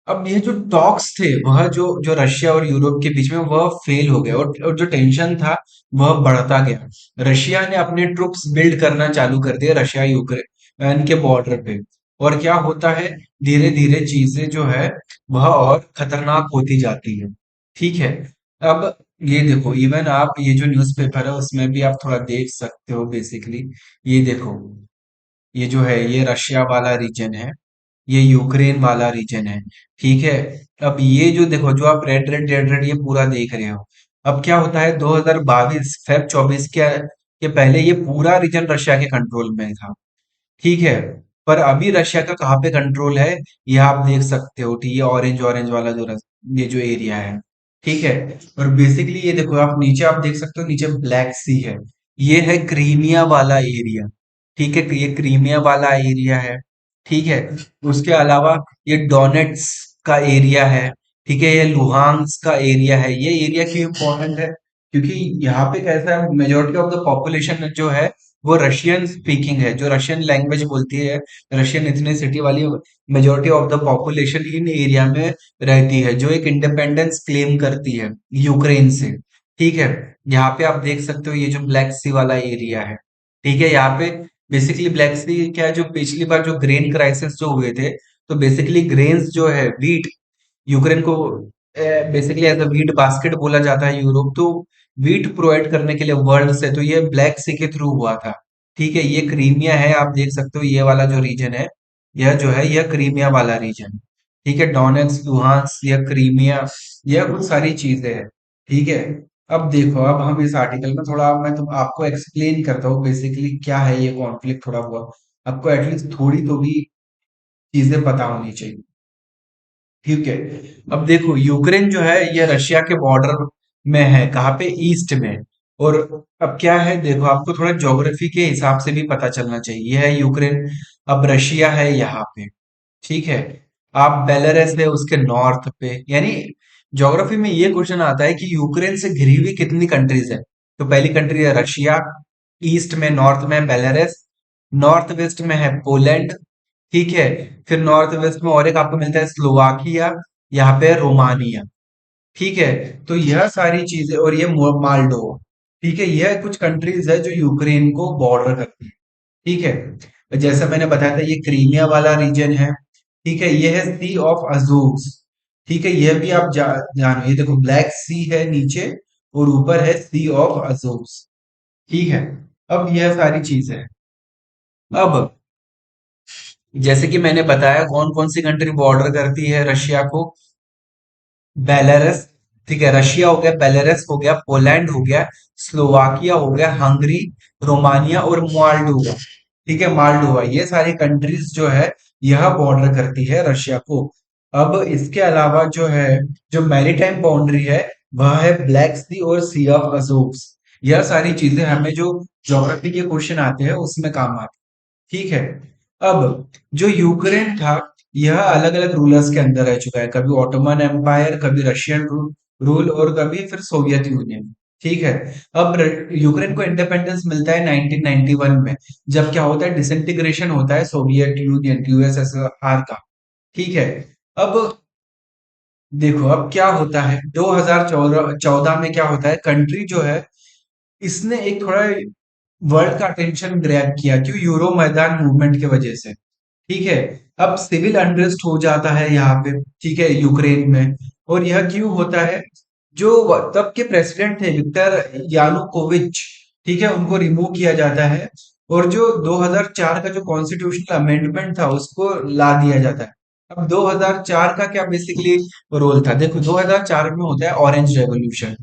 अब ये जो टॉक्स थे, वह जो जो रशिया और यूरोप के बीच में, वह फेल हो गए, और जो टेंशन था वह बढ़ता गया। रशिया ने अपने ट्रुप्स बिल्ड करना चालू कर दिए रशिया यूक्रेन के बॉर्डर पे। और क्या होता है, धीरे धीरे चीजें जो है वह और खतरनाक होती जाती है, ठीक है। अब ये देखो, इवन आप ये जो न्यूज़पेपर है उसमें भी आप थोड़ा देख सकते हो। बेसिकली ये देखो, ये जो है ये रशिया वाला रीजन है, ये यूक्रेन वाला रीजन है, ठीक है। अब ये जो देखो, जो आप रेड रेड रेड रेड ये पूरा देख रहे हो, अब क्या होता है 2022 फेब 24 के पहले ये पूरा रीजन रशिया के कंट्रोल में था, ठीक है। पर अभी रशिया का कहाँ पे कंट्रोल है, ये आप देख सकते हो, ठीक है, ऑरेंज ऑरेंज वाला जो ये जो एरिया है, ठीक है। और बेसिकली ये देखो, आप नीचे आप देख सकते हो, नीचे ब्लैक सी है, ये है क्रीमिया वाला एरिया, ठीक है, ये क्रीमिया वाला एरिया है, ठीक है। उसके अलावा ये डोनेट्स का एरिया है, ठीक है, ये लुहांस का एरिया है। ये एरिया क्यों इंपॉर्टेंट है, क्योंकि यहाँ पे कैसा है, मेजोरिटी ऑफ द पॉपुलेशन जो है वो रशियन स्पीकिंग है, जो रशियन लैंग्वेज बोलती है, रशियन एथनिसिटी वाली majority of the population in area में रहती है, जो एक इंडिपेंडेंस क्लेम करती है यूक्रेन से। ठीक है, यहाँ पे आप देख सकते हो ये जो ब्लैक सी वाला एरिया है। ठीक है, यहाँ पे बेसिकली ब्लैक सी क्या है, जो पिछली बार जो ग्रेन क्राइसिस जो हुए थे, तो बेसिकली ग्रेन्स जो है वीट, यूक्रेन को basically as a wheat basket बोला जाता है यूरोप, तो वीट प्रोवाइड करने के लिए वर्ल्ड से, तो ये ब्लैक सी के थ्रू हुआ था। ठीक है, ये क्रीमिया है, आप देख सकते हो ये वाला जो रीजन है, यह जो है यह क्रीमिया वाला रीजन। ठीक है, डोनेट्स, लुहांस, यह क्रीमिया, यह कुछ सारी चीजें हैं। ठीक है, अब देखो, अब हम इस आर्टिकल में थोड़ा मैं तो आपको एक्सप्लेन करता हूँ बेसिकली क्या है ये कॉन्फ्लिक्ट, थोड़ा हुआ आपको एटलीस्ट थोड़ी तो भी चीजें पता होनी चाहिए। ठीक है, अब देखो यूक्रेन जो है ये रशिया के बॉर्डर में है, कहाँ पे, ईस्ट में। और अब क्या है, देखो आपको थोड़ा ज्योग्राफी के हिसाब से भी पता चलना चाहिए। ये है यूक्रेन, अब रशिया है यहाँ पे। ठीक है, आप बेलारस है उसके नॉर्थ पे, यानी ज्योग्राफी में ये क्वेश्चन आता है कि यूक्रेन से घिरी हुई कितनी कंट्रीज है। तो पहली कंट्री है रशिया, ईस्ट में नॉर्थ में बेलारस, नॉर्थ वेस्ट में है पोलैंड। ठीक है, फिर नॉर्थ वेस्ट में और एक आपको मिलता है स्लोवाकिया, यहाँ पे है रोमानिया। ठीक है, तो यह सारी चीजें, और ये मालडोवा। ठीक है, यह कुछ कंट्रीज है जो यूक्रेन को बॉर्डर करती है। ठीक है, जैसा मैंने बताया था ये क्रीमिया वाला रीजन है। ठीक है, ये है सी ऑफ अजूर्स। ठीक है, यह भी आप जानो, ये देखो ब्लैक सी है नीचे, और ऊपर है सी ऑफ अजूर्स। ठीक है, अब यह सारी चीज है। अब जैसे कि मैंने बताया कौन कौन सी कंट्री बॉर्डर करती है रशिया को, बेलारस। ठीक है, रशिया हो गया, बेलारस हो गया, पोलैंड हो गया, स्लोवाकिया हो गया, हंगरी, रोमानिया और मोल्डोवा। ठीक है, मोल्डोवा, ये सारी कंट्रीज जो है यह बॉर्डर करती है रशिया को। अब इसके अलावा जो है, जो मैरीटाइम बाउंड्री है, वह है ब्लैक सी और सी ऑफ अजोव्स। यह सारी चीजें हमें जो ज्योग्राफी के क्वेश्चन आते हैं उसमें काम आती है। ठीक है, अब जो यूक्रेन था, यह अलग अलग रूलर्स के अंदर रह चुका है, कभी ऑटोमन एम्पायर, कभी रशियन रूल और कभी फिर सोवियत यूनियन। ठीक है, अब यूक्रेन को इंडिपेंडेंस मिलता है 1991 में, जब क्या होता है, डिसइंटीग्रेशन होता है सोवियत यूनियन यूएसएसआर का। ठीक है, अब देखो अब क्या होता है, 2014 में क्या होता है, कंट्री जो है इसने एक थोड़ा वर्ल्ड का अटेंशन ग्रैब किया, क्यों, यूरो मैदान मूवमेंट की वजह से। ठीक है, अब सिविल अनरेस्ट हो जाता है यहाँ पे। ठीक है, यूक्रेन में। और यह क्यों होता है, जो तब के प्रेसिडेंट थे विक्टर यानुकोविच, ठीक है, उनको रिमूव किया जाता है, और जो 2004 का जो कॉन्स्टिट्यूशनल अमेंडमेंट था उसको ला दिया जाता है। अब 2004 का क्या बेसिकली रोल था, देखो 2004 में होता है ऑरेंज रेवोल्यूशन।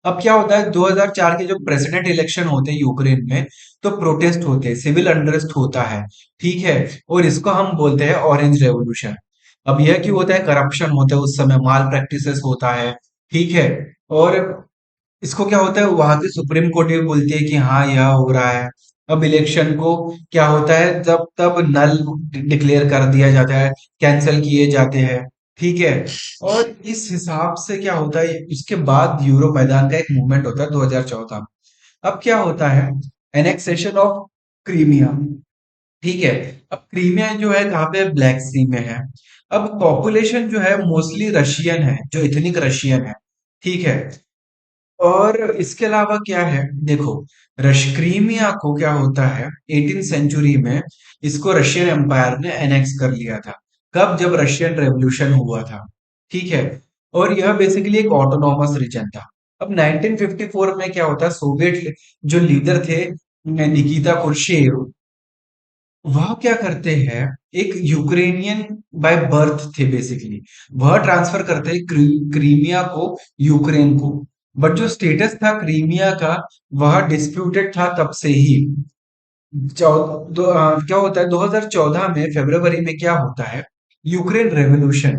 अब क्या होता है, 2004 के जो प्रेसिडेंट इलेक्शन होते हैं यूक्रेन में, तो प्रोटेस्ट होते हैं, सिविल अनरेस्ट होता है। ठीक है, और इसको हम बोलते हैं ऑरेंज रेवोल्यूशन। अब यह क्यों होता है, करप्शन होता है उस समय, माल प्रैक्टिसेस होता है। ठीक है, और इसको क्या होता है, वहां की सुप्रीम कोर्ट भी बोलती है कि हाँ यह हो रहा है। अब इलेक्शन को क्या होता है, जब तब नल डिक्लेयर कर दिया जाता है, कैंसिल किए जाते हैं। ठीक है, और इस हिसाब से क्या होता है, इसके बाद यूरो मैदान का एक मूवमेंट होता है 2014 में। अब क्या होता है, एनेक्सेशन ऑफ क्रीमिया। ठीक है, अब क्रीमिया जो है कहाँ पे, ब्लैक सी में है। अब पॉपुलेशन जो है मोस्टली रशियन है, जो इथनिक रशियन है। ठीक है, और इसके अलावा क्या है, देखो क्रीमिया को क्या होता है, 18 सेंचुरी में इसको रशियन एम्पायर ने एनेक्स कर लिया था। कब, जब रशियन रेवोल्यूशन हुआ था। ठीक है, और यह बेसिकली एक ऑटोनॉमस रीजन था। अब 1954 में क्या होता है, सोवियत जो लीडर थे निकिता क्रुश्चेव, वह क्या करते हैं, एक यूक्रेनियन बाय बर्थ थे बेसिकली, वह ट्रांसफर करते हैं क्रीमिया को यूक्रेन को। बट जो स्टेटस था क्रीमिया का, वह डिस्प्यूटेड था तब से ही। क्या होता है, 2014 में फरवरी में क्या होता है, यूक्रेन रेवोल्यूशन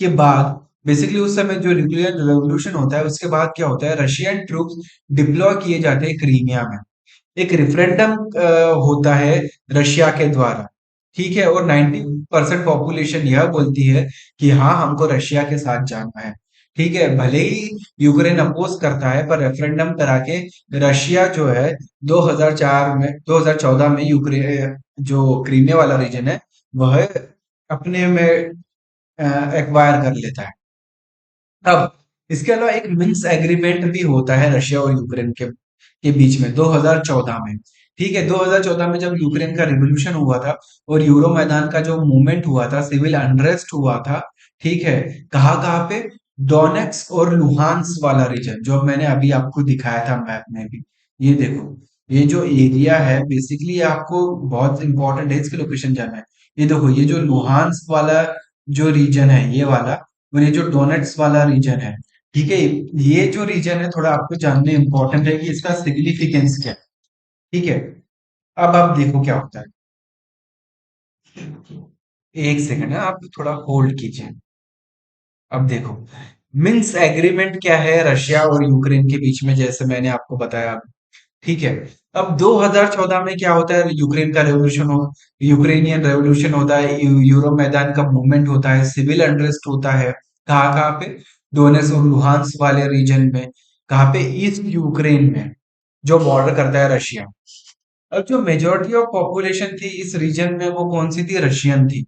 के बाद, बेसिकली उस समय जो यूक्रेन रेवोल्यूशन होता है उसके बाद क्या होता है, रशियन ट्रूप्स डिप्लॉय किए जाते हैं क्रीमिया में। एक रिफरेंडम होता है रशिया के द्वारा। ठीक है, और 90% पॉपुलेशन यह बोलती है कि हाँ हमको रशिया के साथ जाना है। ठीक है, भले ही यूक्रेन अपोज करता है पर रेफरेंडम करा के रशिया जो है 2004 में 2014 में यूक्रेन जो क्रीमिया वाला रीजन है वह अपने में एक्वायर कर लेता है। अब इसके अलावा एक मिन्स एग्रीमेंट भी होता है रशिया और यूक्रेन के बीच में 2014 में। ठीक है, 2014 में जब यूक्रेन का रिवॉल्यूशन हुआ था और यूरो मैदान का जो मूवमेंट हुआ था, सिविल अनरेस्ट हुआ था। ठीक है, कहाँ कहाँ पे? डोनेट्स्क और लुहान्स वाला रीजन जो मैंने अभी आपको दिखाया था मैप में भी। ये देखो, ये जो एरिया है बेसिकली आपको बहुत इंपॉर्टेंट है, इसकी लोकेशन जानना है। ये देखो, ये जो लुहान्स वाला जो रीजन है ये वाला, और ये जो डोनेट्स वाला रीजन है। ठीक है, ये जो रीजन है थोड़ा आपको जानने इंपॉर्टेंट है कि इसका सिग्निफिकेंस क्या है। ठीक है, अब आप देखो क्या होता है। एक सेकंड है, आप थोड़ा होल्ड कीजिए। अब देखो, मिन्स एग्रीमेंट क्या है रशिया और यूक्रेन के बीच में, जैसे मैंने आपको बताया। ठीक है, अब 2014 में क्या होता है, यूक्रेन का रेवोल्यूशन हो यूक्रेनियन रेवोल्यूशन होता है, यूरो मैदान का मूवमेंट होता है, सिविल अनरेस्ट होता है। कहाँ कहाँ पे? डोनेट्स्क और लुहान्स वाले रीजन में। कहाँ पे? ईस्ट यूक्रेन में, जो बॉर्डर करता है रशिया। अब जो मेजोरिटी ऑफ पॉपुलेशन थी इस रीजन में वो कौन सी थी? रशियन थी।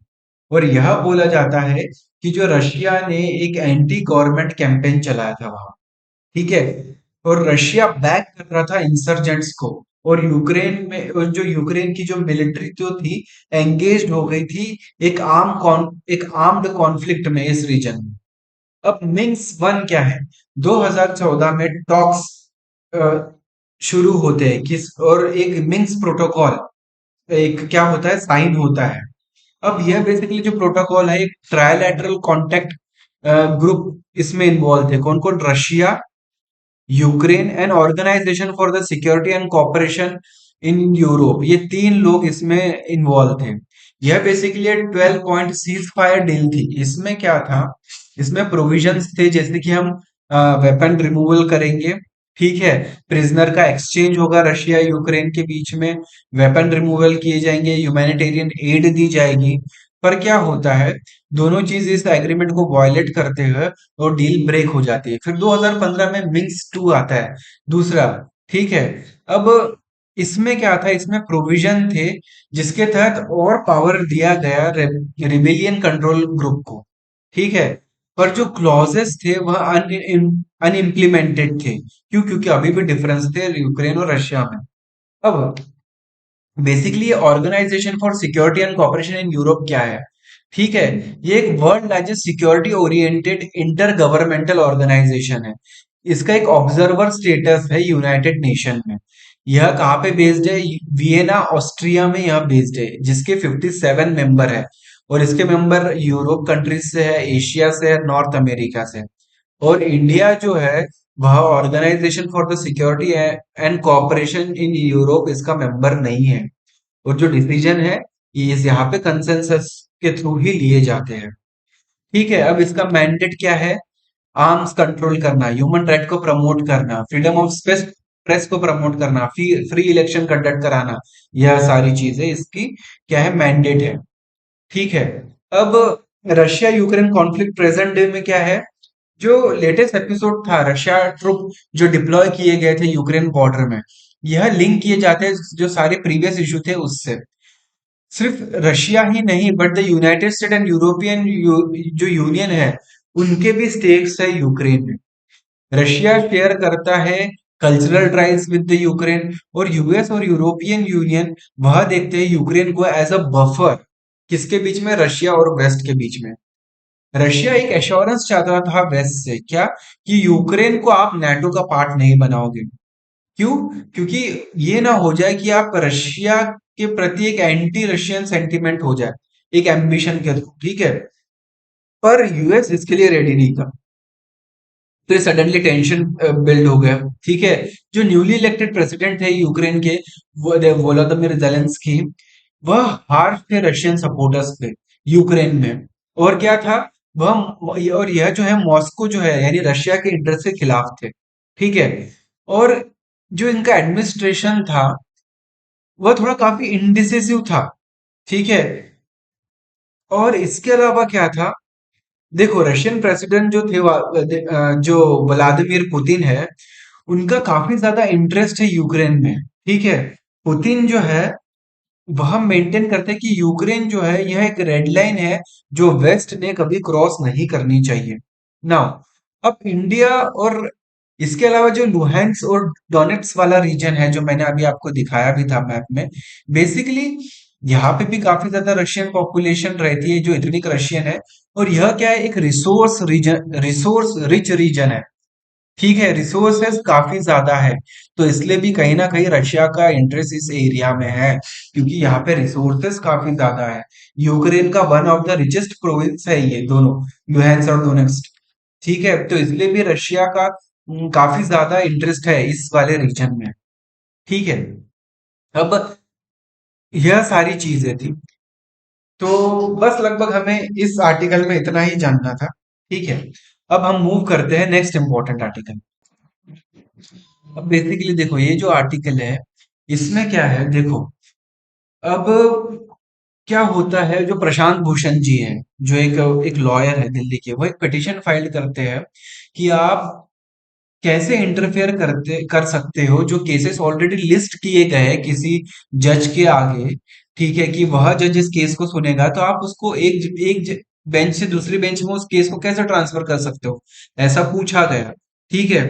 और यह बोला जाता है कि जो रशिया ने एक एंटी गवर्नमेंट कैंपेन चलाया था वहां। ठीक है, और रशिया बैक कर रहा था इंसर्जेंट्स को। और यूक्रेन में, और जो यूक्रेन की जो मिलिट्री तो थी, एंगेज हो गई थी एक आर्म्ड कॉन्फ्लिक्ट में इस रीजन में। अब मिन्स वन क्या है? 2014 में टॉक्स शुरू होते हैं किस, और एक मिन्स प्रोटोकॉल एक क्या होता है, साइन होता है। अब यह बेसिकली जो प्रोटोकॉल है एक ट्रायलैटरल कॉन्टेक्ट ग्रुप इसमें इन्वॉल्व थे। कौन कौन? Russia, Ukraine and organisation for the security and cooperation in Europe, ये तीन लोग इसमें इन्वॉल्व थे। यह basically 12 point cease fire deal थी। इसमें क्या था? इसमें प्रोविजंस थे जैसे कि हम वेपन रिमूवल करेंगे। ठीक है, प्रिजनर का एक्सचेंज होगा रशिया यूक्रेन के बीच में, वेपन रिमूवल किए जाएंगे, ह्यूमैनिटेरियन एड दी जाएगी। पर क्या होता है, दोनों चीज इस एग्रीमेंट को वायलेट करते हुए और डील ब्रेक हो जाती है। फिर 2015 में मिन्स्क टू आता है, दूसरा। ठीक है, अब इसमें क्या था, इसमें प्रोविजन थे जिसके तहत और पावर दिया गया रिबेलियन कंट्रोल ग्रुप को। ठीक है, पर जो क्लॉजेस थे वह अनइम्प्लीमेंटेड थे। क्यों? क्योंकि अभी भी डिफरेंस थे यूक्रेन और रशिया में। अब बेसिकली ये organisation for security and cooperation in Europe क्या है? ठीक है, ये एक world largest security oriented inter governmental organisation है। इसका एक ऑब्जर्वर स्टेटस है यूनाइटेड नेशन में। यह कहाँ पे बेस्ड है? वियना ऑस्ट्रिया में यह बेस्ड है, जिसके 57 मेंबर है। और इसके मेंबर यूरोप कंट्रीज से है, एशिया से है, नॉर्थ अमेरिका से। और इंडिया जो है वह organisation for the security and cooperation in Europe इसका मेंबर नहीं है। और जो डिसीजन है ये यहाँ पे कंसेंसस के थ्रू ही लिए जाते हैं। ठीक है, अब इसका मैंडेट क्या है? आर्म्स कंट्रोल करना, ह्यूमन राइट को प्रमोट करना, फ्रीडम ऑफ स्पेस प्रेस को प्रमोट करना, फ्री इलेक्शन कंडक्ट कराना। यह सारी चीजें इसकी क्या है, मैंडेट है। ठीक है, अब Russia Ukraine conflict present day में क्या है? जो लेटेस्ट एपिसोड था, रशिया ट्रुप जो डिप्लॉय किए गए थे यूक्रेन बॉर्डर में, यह लिंक किए जाते हैं जो सारे प्रीवियस इशू थे उससे। सिर्फ रशिया ही नहीं but the United state and European जो यूनियन है उनके भी स्टेक्स है यूक्रेन में। रशिया शेयर करता है cultural tries with the Ukraine, और यूएस और यूरोपियन यूनियन वह देखते हैं यूक्रेन को एज अ बफर। किसके बीच में? रशिया और वेस्ट के बीच में। रशिया एक एश्योरेंस चाहता था वेस्ट से, क्या? कि यूक्रेन को आप नाटो का पार्ट नहीं बनाओगे। क्यों? क्योंकि ये ना हो जाए कि आप रशिया के प्रति एक एंटी रशियन सेंटिमेंट हो जाए, एक एम्बिशन के थ्रू। ठीक है, पर यूएस इसके लिए रेडी नहीं था। तो ये सडनली टेंशन बिल्ड हो गया। ठीक है, जो न्यूली इलेक्टेड प्रेसिडेंट थे यूक्रेन के, वोलोदिमिर जेलेंस्की, वह हार थे रशियन सपोर्टर्स पे यूक्रेन में। और क्या था वह, और यह जो है मॉस्को जो है यानी रशिया के इंटरेस्ट के खिलाफ थे। ठीक है, और जो इनका एडमिनिस्ट्रेशन था वह थोड़ा काफी इंडिसिसिव था। ठीक है, और इसके अलावा क्या था, देखो रशियन प्रेसिडेंट जो थे जो व्लादिमीर पुतिन है, उनका काफी ज्यादा इंटरेस्ट है यूक्रेन में। ठीक है, पुतिन जो है वह मेंटेन करते हैं कि यूक्रेन जो है यह एक रेड लाइन है जो वेस्ट ने कभी क्रॉस नहीं करनी चाहिए। नाउ अब इंडिया और इसके अलावा जो लुहान्स और डोनेट्स वाला रीजन है जो मैंने अभी आपको दिखाया भी था मैप में, बेसिकली यहाँ पे भी काफी ज्यादा रशियन पॉपुलेशन रहती है जो इथनिक रशियन है। और यह क्या है, एक रिसोर्स रिच रीजन है। ठीक है, रिसोर्सेस काफी ज्यादा है, तो इसलिए भी कहीं ना कहीं रशिया का इंटरेस्ट इस एरिया में है, क्योंकि यहाँ पे रिसोर्सेस काफी ज्यादा है। यूक्रेन का one of the richest province है ये दोनों, लुहान्स और डोनेट्स्क। ठीक है, तो इसलिए भी रशिया का काफी ज्यादा इंटरेस्ट है इस वाले रीजन में। ठीक है, अब यह सारी चीजें थी, तो बस लगभग हमें इस आर्टिकल में इतना ही जानना था। ठीक है, अब हम मूव करते हैं नेक्स्ट इंपॉर्टेंट आर्टिकल। अब बेसिकली देखो ये जो आर्टिकल है, इसमें क्या है देखो, अब क्या होता है, जो प्रशांत भूषण जी हैं, जो एक लॉयर है दिल्ली के, वो एक पिटीशन फाइल करते हैं कि आप कैसे इंटरफेयर कर सकते हो जो केसेस ऑलरेडी लिस्ट किए गए हैं किसी जज के आगे। ठीक है, कि वह जज इस केस को सुनेगा, तो आप उसको एक बेंच से दूसरी बेंच में उस केस को कैसे ट्रांसफर कर सकते हो, ऐसा पूछा गया। ठीक है,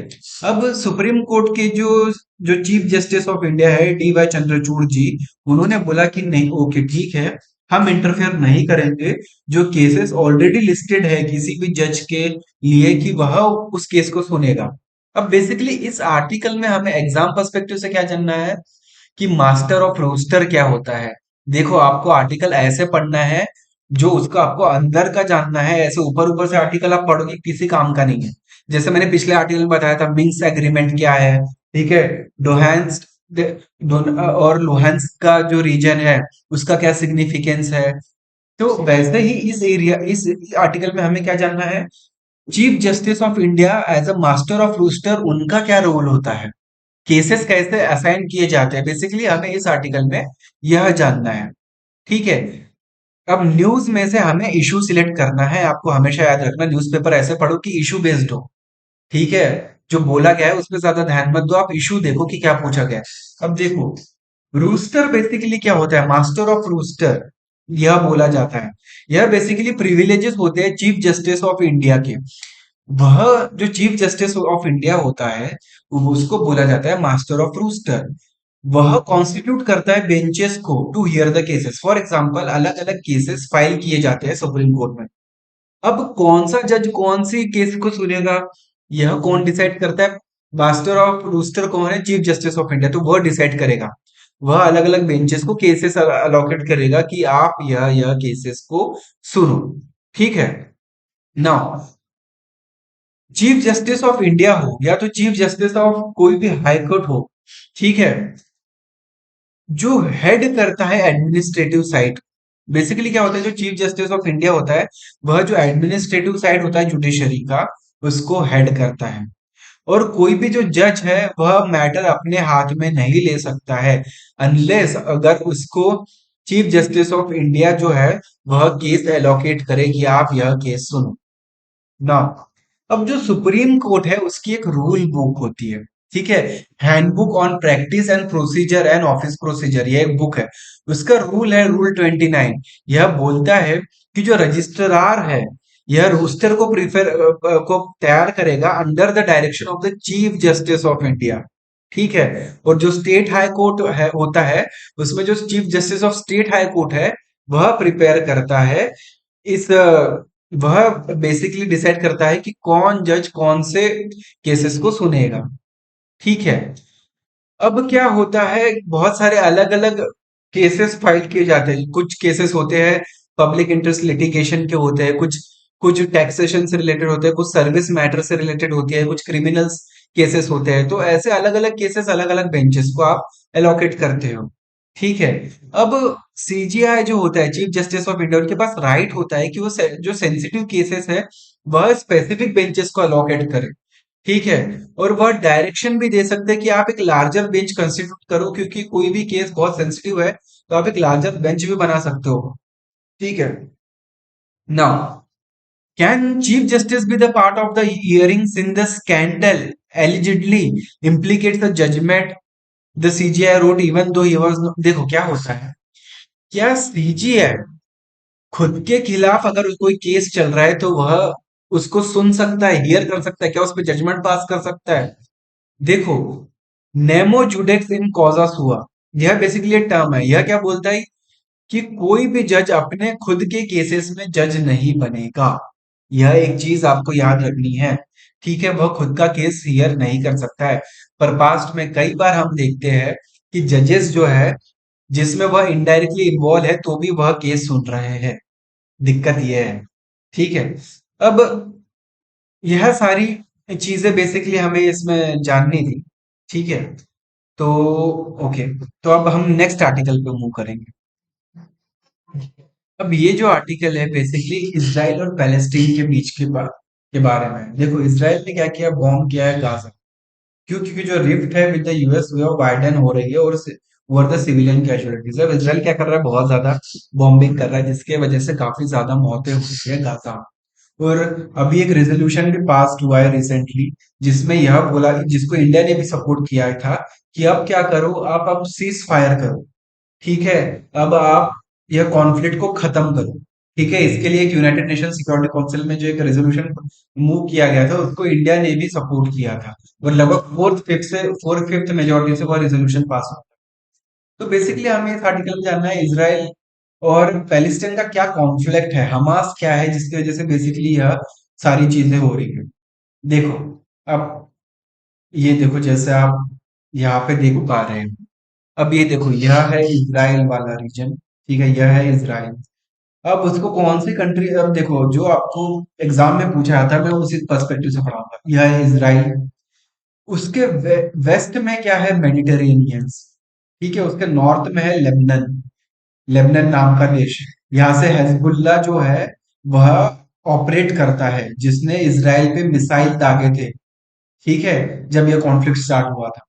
अब सुप्रीम कोर्ट के जो जो चीफ जस्टिस ऑफ इंडिया है DY चंद्रचूड़ जी, उन्होंने बोला कि नहीं, ओके ठीक है, हम इंटरफेयर नहीं करेंगे जो केसेस ऑलरेडी लिस्टेड है किसी भी जज के लिए कि वह उस केस को सुनेगा। अब बेसिकली इस आर्टिकल में हमें एग्जाम पर्सपेक्टिव से क्या जानना है कि मास्टर ऑफ रोस्टर क्या होता है। देखो आपको आर्टिकल ऐसे पढ़ना है जो उसका आपको अंदर का जानना है, ऐसे ऊपर ऊपर से आर्टिकल आप पढ़ोगे किसी काम का नहीं है। जैसे मैंने पिछले आर्टिकल में बताया था मिन्स एग्रीमेंट क्या है। ठीक है, डोहान्स और लुहान्स का जो रीजन है उसका क्या सिग्निफिकेंस है। तो वैसे ही इस आर्टिकल में हमें क्या जानना है, chief justice of India as a master of roster उनका क्या रोल होता है, केसेस कैसे असाइन किए जाते हैं, बेसिकली हमें इस आर्टिकल में यह जानना है। ठीक है, अब न्यूज में से हमें इशू सिलेक्ट करना है। आपको हमेशा याद रखना, न्यूज़पेपर ऐसे पढ़ो कि इशू बेस्ड हो। ठीक है, जो बोला गया है उस पर ज्यादा ध्यान मत दो, आप इशू देखो कि क्या पूछा गया है। अब देखो, रूस्टर बेसिकली क्या होता है, मास्टर ऑफ रूस्टर यह बोला जाता है। यह बेसिकली प्रिविलेजेस होते हैं चीफ जस्टिस ऑफ इंडिया के। वह जो चीफ जस्टिस ऑफ इंडिया होता है उसको बोला जाता है मास्टर ऑफ रूस्टर। वह कॉन्स्टिट्यूट करता है बेंचेस को to hear the cases. For example अलग अलग केसेस फाइल किए जाते हैं सुप्रीम कोर्ट में। अब कौन सा जज कौन सी केस को सुनेगा, यह कौन डिसाइड करता है, मास्टर ऑफ रूस्टर कौन है, चीफ जस्टिस ऑफ इंडिया, तो वह डिसाइड करेगा। वह अलग अलग बेंचेस को केसेस अलोकेट करेगा कि आप यह केसेस को सुनो। ठीक है, now chief justice of India हो या तो चीफ जस्टिस ऑफ कोई भी हाई कोर्ट हो, ठीक है, जो हेड करता है एडमिनिस्ट्रेटिव साइड। बेसिकली क्या होता है, जो चीफ जस्टिस ऑफ इंडिया होता है वह जो एडमिनिस्ट्रेटिव साइड होता है जुडिशरी का, उसको हेड करता है। और कोई भी जो जज है वह मैटर अपने हाथ में नहीं ले सकता है अनलेस अगर उसको चीफ जस्टिस ऑफ इंडिया जो है वह केस एलोकेट करे कि आप यह केस सुनो ना। अब जो सुप्रीम कोर्ट है उसकी एक रूल बुक होती है। ठीक है, handbook on practice and procedure and office procedure, यह एक बुक है। उसका रूल है रूल 29। यह बोलता है कि जो रजिस्ट्रार है यह रोस्टर को प्रिफर को तैयार करेगा under the direction of the chief justice of India. ठीक है, और जो स्टेट हाई कोर्ट है होता है उसमें जो chief justice of state high court है वह प्रिपेयर करता है इस वह बेसिकली डिसाइड करता है कि कौन जज कौन से केसेस को सुनेगा। ठीक है, अब क्या होता है, बहुत सारे अलग अलग केसेस फाइल किए जाते हैं। कुछ केसेस होते हैं पब्लिक इंटरेस्ट लिटिगेशन के होते हैं, कुछ कुछ टैक्सेशन से रिलेटेड होते हैं, कुछ सर्विस मैटर से रिलेटेड होती है, कुछ क्रिमिनल्स केसेस होते हैं। तो ऐसे अलग अलग केसेस अलग अलग बेंचेस को आप एलोकेट करते हो। ठीक है, अब CJI जो होता है चीफ जस्टिस ऑफ इंडिया, उनके पास राइट होता है कि वो जो सेंसिटिव केसेस है वह स्पेसिफिक बेंचेस को अलॉकेट करे। ठीक है, और वह डायरेक्शन भी दे सकते हैं कि आप एक लार्जर बेंच कंस्टिट्यूट करो, क्योंकि कोई भी केस बहुत सेंसिटिव है तो आप एक लार्जर बेंच भी बना सकते हो। ठीक है, now Can Chief Justice be the part of the hearings in the scandal allegedly implicates the judgment the CGI wrote even though he was not? देखो क्या होता है, क्या सीजीआई खुद के खिलाफ अगर कोई केस चल रहा है तो वह उसको सुन सकता है, हियर कर सकता है, क्या उस पर जजमेंट पास कर सकता है? देखो, नेमो जुडेक्स इन कॉजा सुआ, यह बेसिकली एक टर्म है। यह क्या बोलता है कि कोई भी जज अपने खुद के केसेस में जज नहीं बनेगा। यह एक चीज आपको याद रखनी है। ठीक है, वह खुद का केस हियर नहीं कर सकता है। पर पास्ट में कई बार हम देखते हैं कि जजेस जो है जिसमें वह इनडायरेक्टली इन्वॉल्व है तो भी वह केस सुन रहे हैं। दिक्कत यह है। ठीक है, अब यह सारी चीजें बेसिकली हमें इसमें जाननी थी। ठीक है, तो ओके, तो अब हम नेक्स्ट आर्टिकल पे मूव करेंगे। अब ये जो आर्टिकल है बेसिकली इसराइल और पैलेस्टीन के बीच के बारे में। देखो, इसराइल ने क्या किया, बॉम्ब किया है गाजा। क्यों? क्योंकि जो रिफ्ट है विद द यूएस वो वाइडन हो रही है और ओवर द सिविलियन कैजुअलिटीज। अब इसराइल क्या कर रहा है, बहुत ज्यादा बॉम्बिंग कर रहा है जिसके वजह से काफी ज्यादा मौतें हो रही है गाजा। और अभी एक रेजोल्यूशन भी पास हुआ है रिसेंटली जिसमें यह बोला, जिसको इंडिया ने भी सपोर्ट किया था, कि अब क्या करो, आप अब सीज फायर करो। ठीक है, अब आप यह कॉन्फ्लिक्ट को खत्म करो। ठीक है, इसके लिए एक यूनाइटेड नेशन सिक्योरिटी काउंसिल में जो एक रेजोल्यूशन मूव किया गया था उसको इंडिया ने भी सपोर्ट किया था और लगभग फोर्थ फिफ्थ मेजोरिटी से वह रेजोल्यूशन पास हुआ। तो बेसिकली हमें इस आर्टिकल में जानना है इसराइल और पैलेस्टाइन का क्या कॉन्फ्लिक्ट है, हमास क्या है जिसकी वजह से बेसिकली यह सारी चीजें हो रही है। देखो, अब ये देखो, जैसे आप यहाँ पे देख पा रहे हैं, अब ये देखो, यह है इसराइल वाला रीजन। ठीक है, यह है इसराइल। अब उसको कौन सी कंट्री, अब देखो जो आपको एग्जाम में पूछा था मैं उसी पर्सपेक्टिव से पढ़ाऊंगा। यह है इसराइल, उसके वेस्ट में क्या है, मेडिटेरेनियंस। ठीक है, उसके नॉर्थ में है लेबनन, लेबनान नाम का देश। यहाँ से हिजबुल्ला जो है वह ऑपरेट करता है, जिसने इसराइल पे मिसाइल दागे थे। ठीक है, जब यह कॉन्फ्लिक्ट स्टार्ट हुआ था।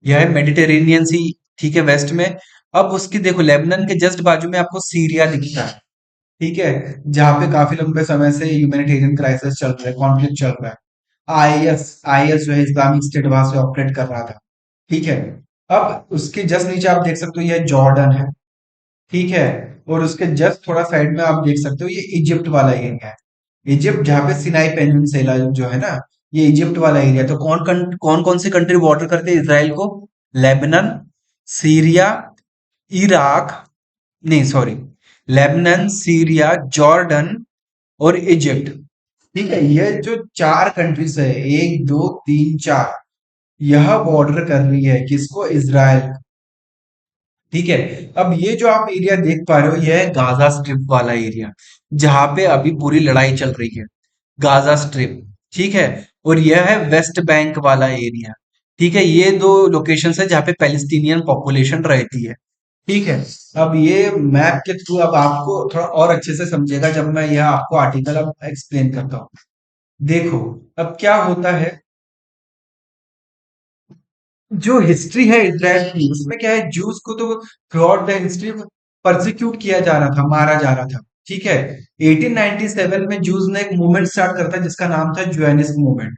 यह है मेडिटेरेनियन सी। ठीक है, वेस्ट में। अब उसकी देखो, लेबनान के जस्ट बाजू में आपको सीरिया दिखता है। ठीक है, जहाँ पे काफी लंबे समय से ह्यूमैनिटेरियन क्राइसिस चल रहा है, कॉन्फ्लिक्ट चल रहा है। आईएस जो है इस्लामिक स्टेट वहां से ऑपरेट कर रहा था। ठीक है, अब उसके जस्ट नीचे आप देख सकते हो यह जॉर्डन है। ठीक है, और उसके जस्ट थोड़ा साइड में आप देख सकते हो ये इजिप्ट वाला एरिया है। इजिप्ट जहाँ पे सिनाई पेनिनसुला जो है ना, ये इजिप्ट वाला एरिया। तो कौन कौन सी कंट्री बॉर्डर करते हैं इसराइल को? लेबनान, सीरिया, इराक, नहीं सॉरी, लेबनान, सीरिया, जॉर्डन और इजिप्ट। ठीक है, ये जो चार कंट्रीज है, एक दो तीन चार, यह बॉर्डर कर रही है किसको? इसराइल। ठीक है, अब ये जो आप एरिया देख पा रहे हो यह है गाजा स्ट्रिप वाला एरिया, जहां पे अभी पूरी लड़ाई चल रही है, गाजा स्ट्रिप। ठीक है, और यह है वेस्ट बैंक वाला एरिया। ठीक है, ये दो लोकेशन है जहाँ पे पैलेस्टीनियन पॉपुलेशन रहती है। ठीक है, अब ये मैप के थ्रू अब आपको थोड़ा और अच्छे से समझेगा जब मैं यह आपको आर्टिकल अब एक्सप्लेन करता हूँ। देखो, अब क्या होता है, जो हिस्ट्री है इजराइल की उसमें क्या है, जूस को तो through out the history persecute किया जा रहा था, मारा जा रहा था। ठीक है, 1897 में जूस ने एक मूवमेंट स्टार्ट करता है जिसका नाम था ज्यूनिस्ट मूवमेंट।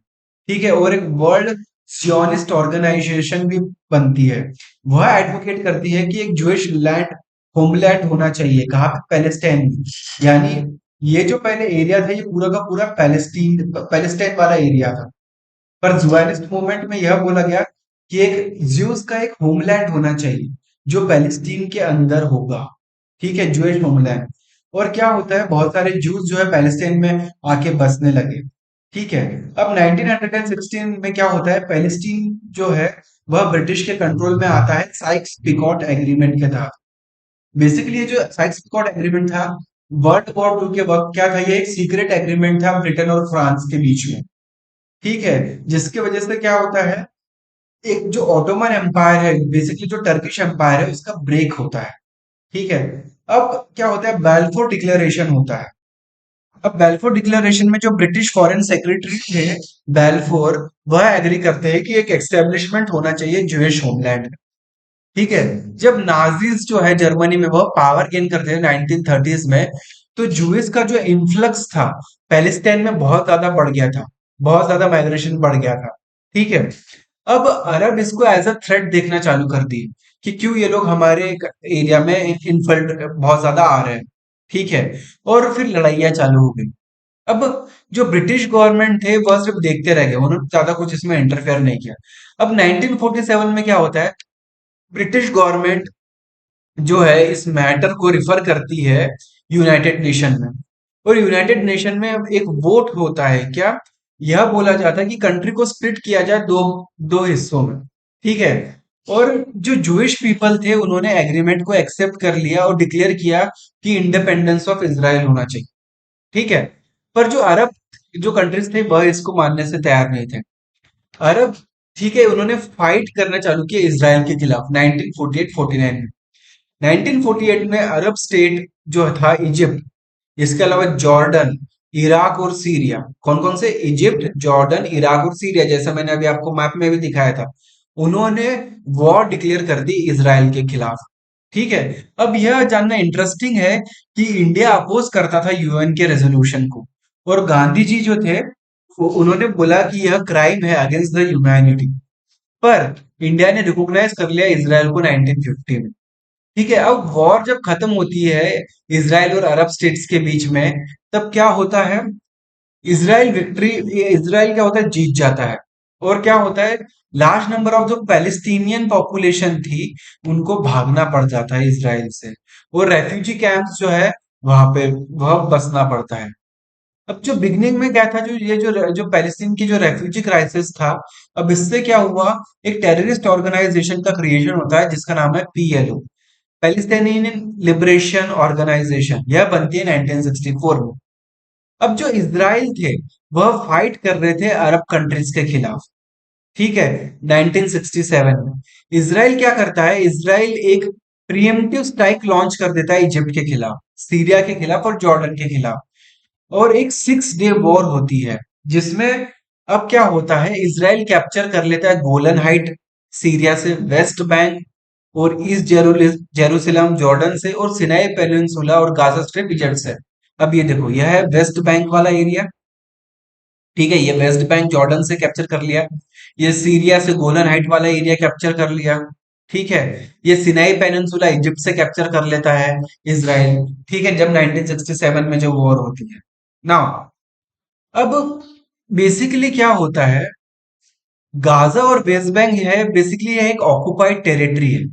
ठीक है, और एक वर्ल्ड सियोनिस्ट ऑर्गेनाइजेशन भी बनती है। वह एडवोकेट करती है कि एक जूइश लैंड, होमलैंड होना चाहिए। कहाँ पे? पैलेस्टाइन में। यानी ये जो पहले एरिया था ये पूरा का पूरा पैलेस्टाइन वाला एरिया था। पर जुआनिस्ट मूवमेंट में यह बोला गया कि एक ज्यूस का एक होमलैंड होना चाहिए जो पैलेस्टीन के अंदर होगा। ठीक है, ज्यूइश होमलैंड। और क्या होता है, बहुत सारे जूस जो है पैलेस्टीन में आके बसने लगे। ठीक है, अब 1916 में क्या होता है, पैलेस्टीन जो है वह ब्रिटिश के कंट्रोल में आता है साइक्स पिकॉट एग्रीमेंट के तहत। बेसिकली ये जो साइक्स पिकॉट एग्रीमेंट था वर्ल्ड वॉर टू के वक्त, क्या था, ये एक सीक्रेट एग्रीमेंट था ब्रिटेन और फ्रांस के बीच में। ठीक है, जिसकी वजह से क्या होता है, एक जो ऑटोमन एम्पायर है, बेसिकली जो टर्किश एम्पायर है, उसका ब्रेक होता है। ठीक है, अब क्या होता है, बैल्फोर डिक्लेरेशन होता है। अब बैल्फोर डिक्लेरेशन में जो ब्रिटिश फॉरेन सेक्रेटरी थे, बैल्फोर, वह एग्री करते हैं कि एक एस्टेब्लिशमेंट होना चाहिए ज्यूइश होमलैंड। ठीक है, जब नाजीज जो है जर्मनी में वह पावर गेन करते हैं 1930s में, तो जूइस का जो इन्फ्लक्स था पैलेस्टाइन में बहुत ज्यादा बढ़ गया था, बहुत ज्यादा माइग्रेशन बढ़ गया था। ठीक है। अब अरब इसको एज अ थ्रेट देखना चालू कर दिए कि क्यों ये लोग हमारे एरिया में इनफल्ट बहुत ज्यादा आ रहे हैं। ठीक है। और फिर लड़ाइयाँ चालू हो गई। अब जो ब्रिटिश गवर्नमेंट थे वह सिर्फ देखते रह गए, उन्होंने ज्यादा कुछ इसमें इंटरफेयर नहीं किया। अब 1947 में क्या होता है, ब्रिटिश गवर्नमेंट जो है इस मैटर को रिफर करती है यूनाइटेड नेशन में। और यूनाइटेड नेशन में अब एक वोट होता है, क्या यह बोला जाता है कि कंट्री को स्प्लिट किया जाए दो दो हिस्सों में। ठीक है। और जो जूइश पीपल थे उन्होंने एग्रीमेंट को एक्सेप्ट कर लिया और डिक्लेयर किया कि इंडिपेंडेंस ऑफ इसराइल होना चाहिए। ठीक है। पर जो अरब जो कंट्रीज थे वह इसको मानने से तैयार नहीं थे। अरब, ठीक है, उन्होंने फाइट करना चालू किया इसराइल के खिलाफ 1948-49 में। 1948 में अरब स्टेट जो था इजिप्ट, इसके अलावा जॉर्डन, इराक और सीरिया, कौन कौन से, इजिप्ट, जॉर्डन, इराक और सीरिया, जैसा मैंने अभी आपको मैप में भी दिखाया था, उन्होंने वॉर डिक्लेयर कर दी इसराइल के खिलाफ। ठीक है। अब यह जानना इंटरेस्टिंग है कि इंडिया अपोज करता था यूएन के रेजोल्यूशन को, और गांधी जी जो थे उन्होंने बोला कि यह क्राइम है अगेंस्ट द ह्यूमैनिटी। पर इंडिया ने रिकॉग्नाइज कर लिया इसराइल को 1950 में। ठीक है। अब वॉर जब खत्म होती है इसराइल और अरब स्टेट्स के बीच में, तब क्या होता है, इसराइल क्या होता है, जीत जाता है। और क्या होता है, लार्ज नंबर ऑफ जो पैलेस्टीनियन पॉपुलेशन थी उनको भागना पड़ जाता है इसराइल से, और रेफ्यूजी कैंप्स जो है वहां पे वह बसना पड़ता है। अब जो बिगनिंग में क्या था, जो ये जो पैलेस्टीन की जो रेफ्यूजी क्राइसिस था, अब इससे क्या हुआ, एक टेररिस्ट ऑर्गेनाइजेशन का क्रिएशन होता है जिसका नाम है पीएलओ, पैलेस्टाइनियन लिबरेशन ऑर्गेनाइजेशन। यह बनती है 1964 में। अब जो इजराइल थे वह फाइट कर रहे थे अरब कंट्रीज के खिलाफ। ठीक है। 1967 में इजराइल क्या करता है, इजराइल एक प्रिएम्प्टिव स्ट्राइक लॉन्च कर देता है इजिप्ट के खिलाफ, सीरिया के खिलाफ और जॉर्डन के खिलाफ। और एक 6 डे वॉर होती है जिसमें अब क्या होता है, इजराइल कैप्चर कर लेता है गोलन हाइट सीरिया से, वेस्ट बैंक और ईस्ट जेरूसलम जॉर्डन से, और सिनाई पेनिनसुला और गाजा स्ट्रिप इजिप्ट से। अब ये देखो, यह है वेस्ट बैंक वाला एरिया। ठीक है, ये वेस्ट बैंक जॉर्डन से कैप्चर कर लिया। ये सीरिया से गोलन हाइट वाला एरिया कैप्चर कर लिया। ठीक है। ये सिनाई पेनिनसुला इजिप्ट से कैप्चर कर लेता है इसराइल। ठीक है, जब 1967 में जो वॉर होती है ना। अब बेसिकली क्या होता है, गाजा और वेस्ट बैंक है बेसिकली यह एक ऑक्युपाइड टेरिटरी है।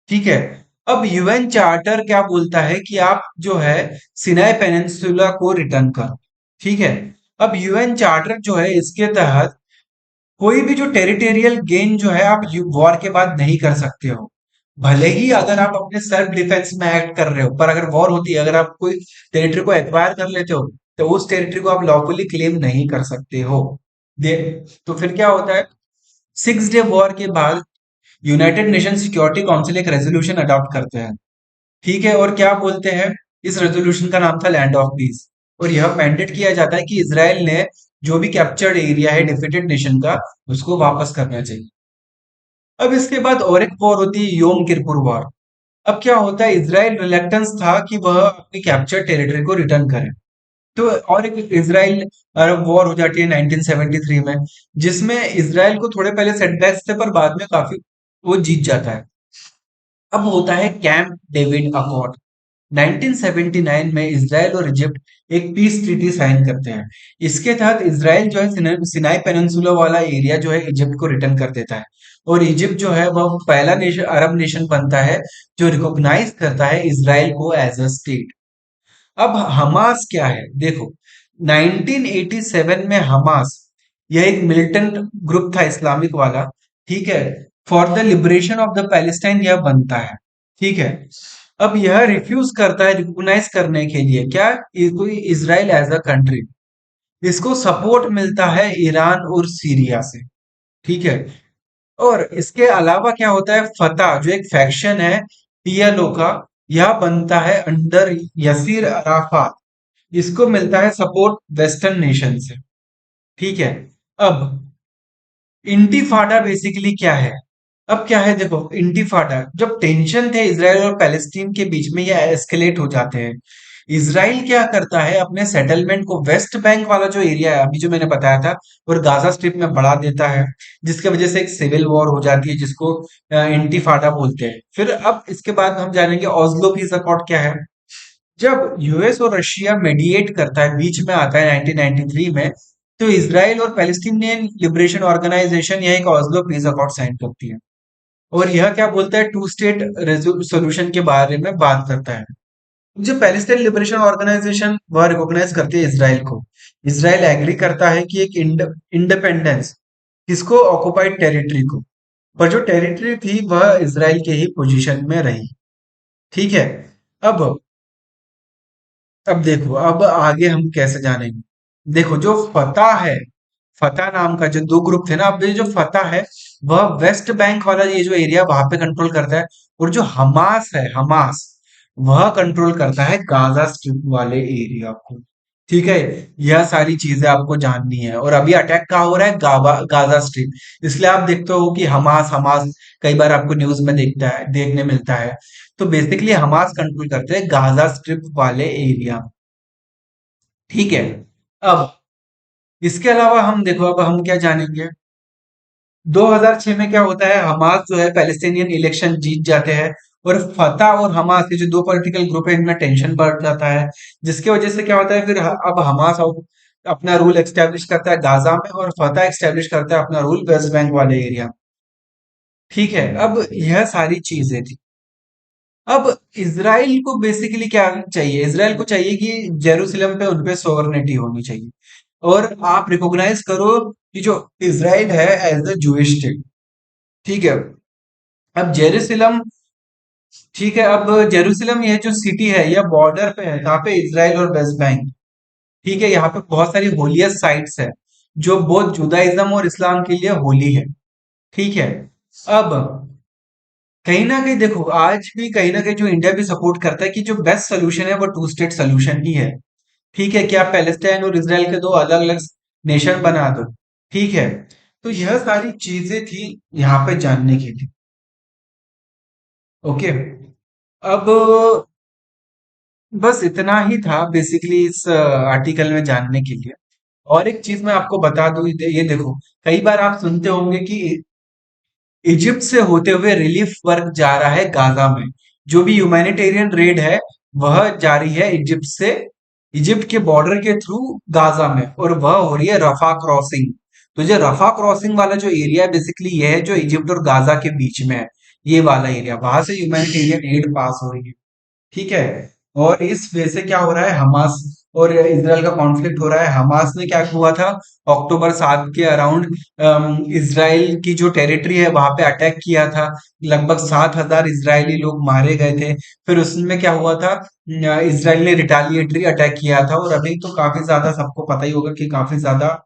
ठीक है। अब यूएन चार्टर क्या बोलता है कि आप जो है सिनाई पेनिनसुला को रिटर्न करो। ठीक है। अब यूएन चार्टर जो है इसके तहत कोई भी जो टेरिटोरियल गेन जो है आप वॉर के बाद नहीं कर सकते हो। भले ही अगर आप अपने सेल्फ डिफेंस में एक्ट कर रहे हो, पर अगर वॉर होती है, अगर आप कोई टेरिटरी को एक्वायर कर लेते हो, तो उस टेरिटरी को आप लॉफुली क्लेम नहीं कर सकते हो। दे तो फिर क्या होता है, 6 डे वॉर के बाद यूनाइटेड नेशन सिक्योरिटी काउंसिल एक रेजोल्यूशन अडॉप्ट करते हैं। ठीक है। और क्या बोलते हैं, इस रेजोल्यूशन का नाम था लैंड ऑफ पीस। और यह मैंडेट किया जाता है कि इसराइल ने जो भी कैप्चर्ड एरिया है डिफीटेड नेशन का, उसको वापस करना चाहिए। अब इसके बाद और एक वॉर होती है, योम किरपुर वॉर। अब क्या होता है, इसराइल रिलेक्टेंस था कि वह अपनी कैप्चर टेरिटरी को रिटर्न करे। तो और एक इसराइल अरब वॉर हो जाती है 1973 में, जिसमें इसराइल को थोड़े पहले सेटबैक्स थे पर बाद में काफी वो जीत जाता है। अब होता है कैंप डेविड अकॉर्ड। 1979 में इसराइल और इजिप्ट एक पीस ट्रीटी साइन करते हैं। इसके तहत इसराइल जो है सिनाई पेनिनसुला वाला एरिया जो है इजिप्ट को रिटर्न कर देता है, और इजिप्ट जो है वह पहला नेशन, अरब नेशन बनता है जो रिकॉग्नाइज करता है इसराइल को एज अ स्टेट। अब हमास क्या है, देखो 1987 में हमास, यह एक मिलिटेंट ग्रुप था इस्लामिक वाला। ठीक है। For the liberation of the Palestine यह बनता है। ठीक है। अब यह रिफ्यूज करता है रिकॉग्नाइज करने के लिए क्या, कोई इसराइल एज अ कंट्री। इसको सपोर्ट मिलता है ईरान और सीरिया से। ठीक है। और इसके अलावा क्या होता है, फतह जो एक फैक्शन है पीएलओ का, यह बनता है अंडर यसीर अराफात। इसको मिलता है सपोर्ट वेस्टर्न नेशन से। ठीक है। अब इंटीफाडा बेसिकली क्या है, अब क्या है देखो, इंटीफाडा जब टेंशन थे इसराइल और पैलेस्टीन के बीच में, ये एस्केलेट हो जाते हैं। इसराइल क्या करता है, अपने सेटलमेंट को वेस्ट बैंक वाला जो एरिया है अभी जो मैंने बताया था, और गाजा स्ट्रिप में बढ़ा देता है, जिसकी वजह से एक सिविल वॉर हो जाती है जिसको इंटिफाडा बोलते हैं। फिर अब इसके बाद हम जानेंगे ऑस्लो पीस अकॉर्ड क्या है। जब यूएस और रशिया मेडिएट करता है, बीच में आता है 1993 में, तो इसराइल और पैलेस्टीनियन लिबरेशन ऑर्गेनाइजेशन यह एक ऑस्लो पीस अकॉर्ड साइन करती है। और यह क्या बोलता है, टू स्टेट सोल्यूशन के बारे में बात करता है। जो पैलेस्टाइन लिबरेशन ऑर्गेनाइजेशन वह रिकॉग्नाइज करती है इसराइल को। इसराइल एग्री करता है कि एक इंडिपेंडेंस, किसको, ऑक्युपाइड टेरिटरी को, पर जो टेरिटरी थी वह इसराइल के ही पोजीशन में रही। ठीक है। अब अब देखो, अब आगे हम कैसे जानेंगे। देखो, जो फतह है, फतह नाम का जो दो ग्रुप थे ना, अब ये जो फतह है वह वेस्ट बैंक वाला ये जो एरिया वहां पे कंट्रोल करता है। और जो हमास है, हमास, वह कंट्रोल करता है गाजा स्ट्रिप वाले एरिया को। ठीक है। यह सारी चीजें आपको जाननी है। और अभी अटैक कहाँ हो रहा है, गाजा स्ट्रिप। इसलिए आप देखते हो कि हमास हमास कई बार आपको न्यूज में देखने मिलता है। तो बेसिकली हमास कंट्रोल करते हैं गाजा स्ट्रिप वाले एरिया। ठीक है। अब इसके अलावा हम देखो, अब हम क्या जानेंगे। 2006 में क्या होता है, हमास जो है पैलेस्टीनियन इलेक्शन जीत जाते हैं। और फतह और हमास, ये जो दो पॉलिटिकल ग्रुप है, इनमें टेंशन बढ़ जाता है। जिसकी वजह से क्या होता है, फिर अब हमास अपना रूल एस्टेब्लिश करता है गाजा में, और फतह एस्टेब्लिश करता है अपना रूल वेस्ट बैंक वाले एरिया। ठीक है। अब यह सारी चीजें थी। अब इसराइल को बेसिकली क्या चाहिए, इसराइल को चाहिए कि जेरूसलम पे उनपे सोवरेनिटी होनी चाहिए। और आप रिकॉग्नाइज करो कि जो इसराइल है एज अ जूइश स्टेट। ठीक है। अब जेरूसलम, ठीक है, अब जेरूसलम ये जो सिटी है यह बॉर्डर पे है, यहाँ पे इसराइल और वेस्ट बैंक। ठीक है। यहाँ पे बहुत सारी होलियस्ट साइट्स है जो बोथ जुदाइज्म और इस्लाम के लिए होली है। ठीक है। अब कहीं ना कहीं देखो, आज भी कहीं ना कहीं जो इंडिया भी सपोर्ट करता है कि जो बेस्ट सोल्यूशन है वो टू स्टेट सोल्यूशन ही है। ठीक है, कि आप पैलेस्टाइन और इसराइल के दो अलग अलग नेशन बना दो। ठीक है। तो यह सारी चीजें थी यहाँ पे जानने के लिए। ओके। अब बस इतना ही था बेसिकली इस आर्टिकल में जानने के लिए। और एक चीज मैं आपको बता दूं, ये देखो, कई बार आप सुनते होंगे कि इजिप्ट से होते हुए रिलीफ वर्क जा रहा है गाजा में। जो भी ह्यूमैनिटेरियन रेड है वह जारी है इजिप्ट से, इजिप्ट के बॉर्डर के थ्रू गाजा में, और वह हो रही है रफा क्रॉसिंग। तो जो रफा क्रॉसिंग वाला जो एरिया है बेसिकली ये है जो इजिप्ट और गाजा के बीच में है। ये वाला एरिया, वहां से ह्यूमैनिटेरियन एड पास हो रही है। ठीक है। और इस वजह से क्या हो रहा है, हमास और इसराइल का कॉन्फ्लिक्ट हो रहा है। हमास ने क्या हुआ था, अक्टूबर 7 के अराउंड इसराइल की जो टेरिटरी है वहां पे अटैक किया था। लगभग 7,000 इसराइली लोग मारे गए थे। फिर उसमें क्या हुआ था, इसराइल ने रिटालिएटरी अटैक किया था। और अभी तो काफी ज्यादा सबको पता ही होगा कि काफी ज्यादा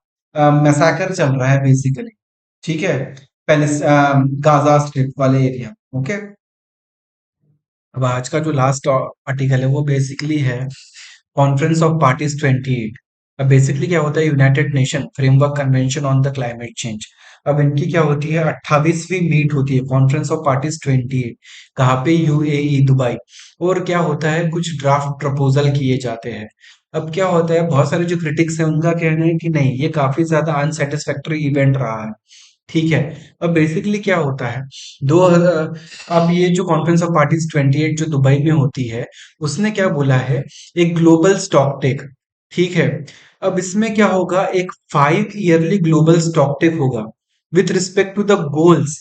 मैसाकर चल रहा है बेसिकली। ठीक है। गाजा स्ट्रिप वाले एरिया। ओके। अब आज का जो लास्ट आर्टिकल है वो बेसिकली है कॉन्फ्रेंस ऑफ पार्टीज 28। अब बेसिकली क्या होता है, united nation framework convention on the climate change. अब इनकी क्या होती है, 28वीं मीट होती है कॉन्फ्रेंस ऑफ पार्टीज 28। कहाँ पे, यूएई, दुबई। और क्या होता है, कुछ ड्राफ्ट प्रपोजल किए जाते हैं। अब क्या होता है, बहुत सारे जो क्रिटिक्स हैं उनका कहना है कि नहीं, ये काफी ज्यादा अनसेटिस्फैक्टरी इवेंट रहा है। ठीक है। अब बेसिकली क्या होता है, 2000, अब ये जो कॉन्फ्रेंस ऑफ पार्टीज 28 जो दुबई में होती है, उसने क्या बोला है, एक ग्लोबल स्टॉक टेक। ठीक है। अब इसमें क्या होगा, एक 5 ईयरली ग्लोबल स्टॉक टेक होगा with respect to the goals.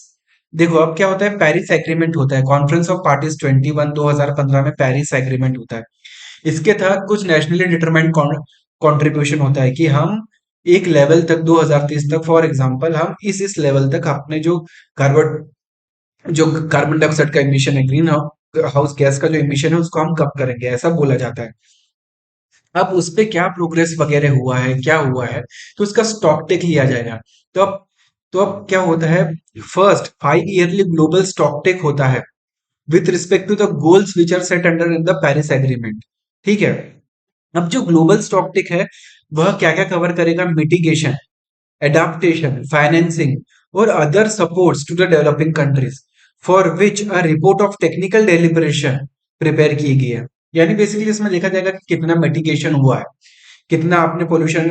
देखो, अब क्या होता है, पेरिस एग्रीमेंट होता है, कॉन्फ्रेंस ऑफ पार्टीज 21 2015 में पेरिस एग्रीमेंट होता है। इसके तहत कुछ नेशनली डिटरमाइंड कंट्रीब्यूशन होता है कि हम एक लेवल तक 2030 तक, फॉर एग्जांपल, हम इस लेवल तक अपने कार्बन जो कार्बन डाइऑक्साइड का इमिशन है, ग्रीन हाउस गैस का जो इमिशन है, उसको हम कम करेंगे, ऐसा बोला जाता है। अब उस पे क्या प्रोग्रेस वगैरह हुआ है, क्या हुआ है, तो उसका स्टॉक टेक लिया जाएगा। तो अब क्या होता है, first 5 yearly global stock take होता है with respect to the goals which are set under in the Paris agreement. ठीक है। अब जो ग्लोबल स्टॉक टेक है वह क्या क्या कवर करेगा, मिटिगेशन, एडाप्टेशन, फाइनेंसिंग और other supports to the developing countries, for which a report of technical deliberation prepare की गई है। यानी बेसिकली इसमें देखा जाएगा कि कितना मिटिगेशन हुआ है, कितना आपने पोल्यूशन,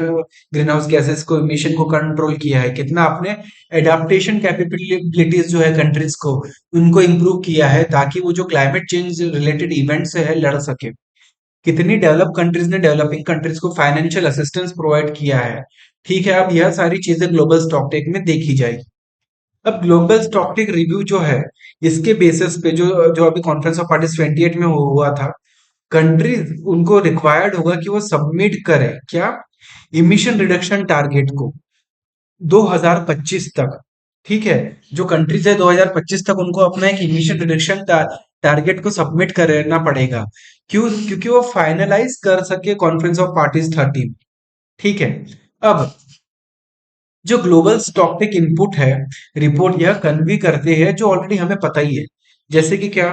ग्रीन हाउस गैसेस को, इमिशन को कंट्रोल किया है, कितना आपने एडाप्टेशन कैपेबिलिटीज जो है कंट्रीज को, उनको इम्प्रूव किया है ताकि वो जो क्लाइमेट चेंज रिलेटेड इवेंट से है लड़ सके। कितनी डेवलप कंट्रीज ने डेवलपिंग कंट्रीज को फाइनेंशियल असिस्टेंस प्रोवाइड किया है। ठीक है, अब यह सारी चीजें ग्लोबल स्टॉकटेक में देखी जाएगी। अब ग्लोबल स्टॉकटेक रिव्यू जो है, इसके बेसिस पे जो जो अभी कॉन्फ्रेंस ऑफ पार्टीज 28 में हुआ था, कंट्रीज उनको रिक्वायर्ड होगा कि वो सबमिट करें क्या, इमिशन रिडक्शन टारगेट को 2025 तक। ठीक है, जो कंट्रीज है 2025 तक उनको अपना एक इमिशन रिडक्शन टारगेट को सबमिट करना पड़ेगा। क्यों? क्योंकि वो फाइनलाइज कर सके कॉन्फ्रेंस ऑफ पार्टीज 30। ठीक है, अब जो ग्लोबल स्टॉकटेक इनपुट है, रिपोर्ट यह कन्वे करते हैं जो ऑलरेडी हमें पता ही है। जैसे कि क्या,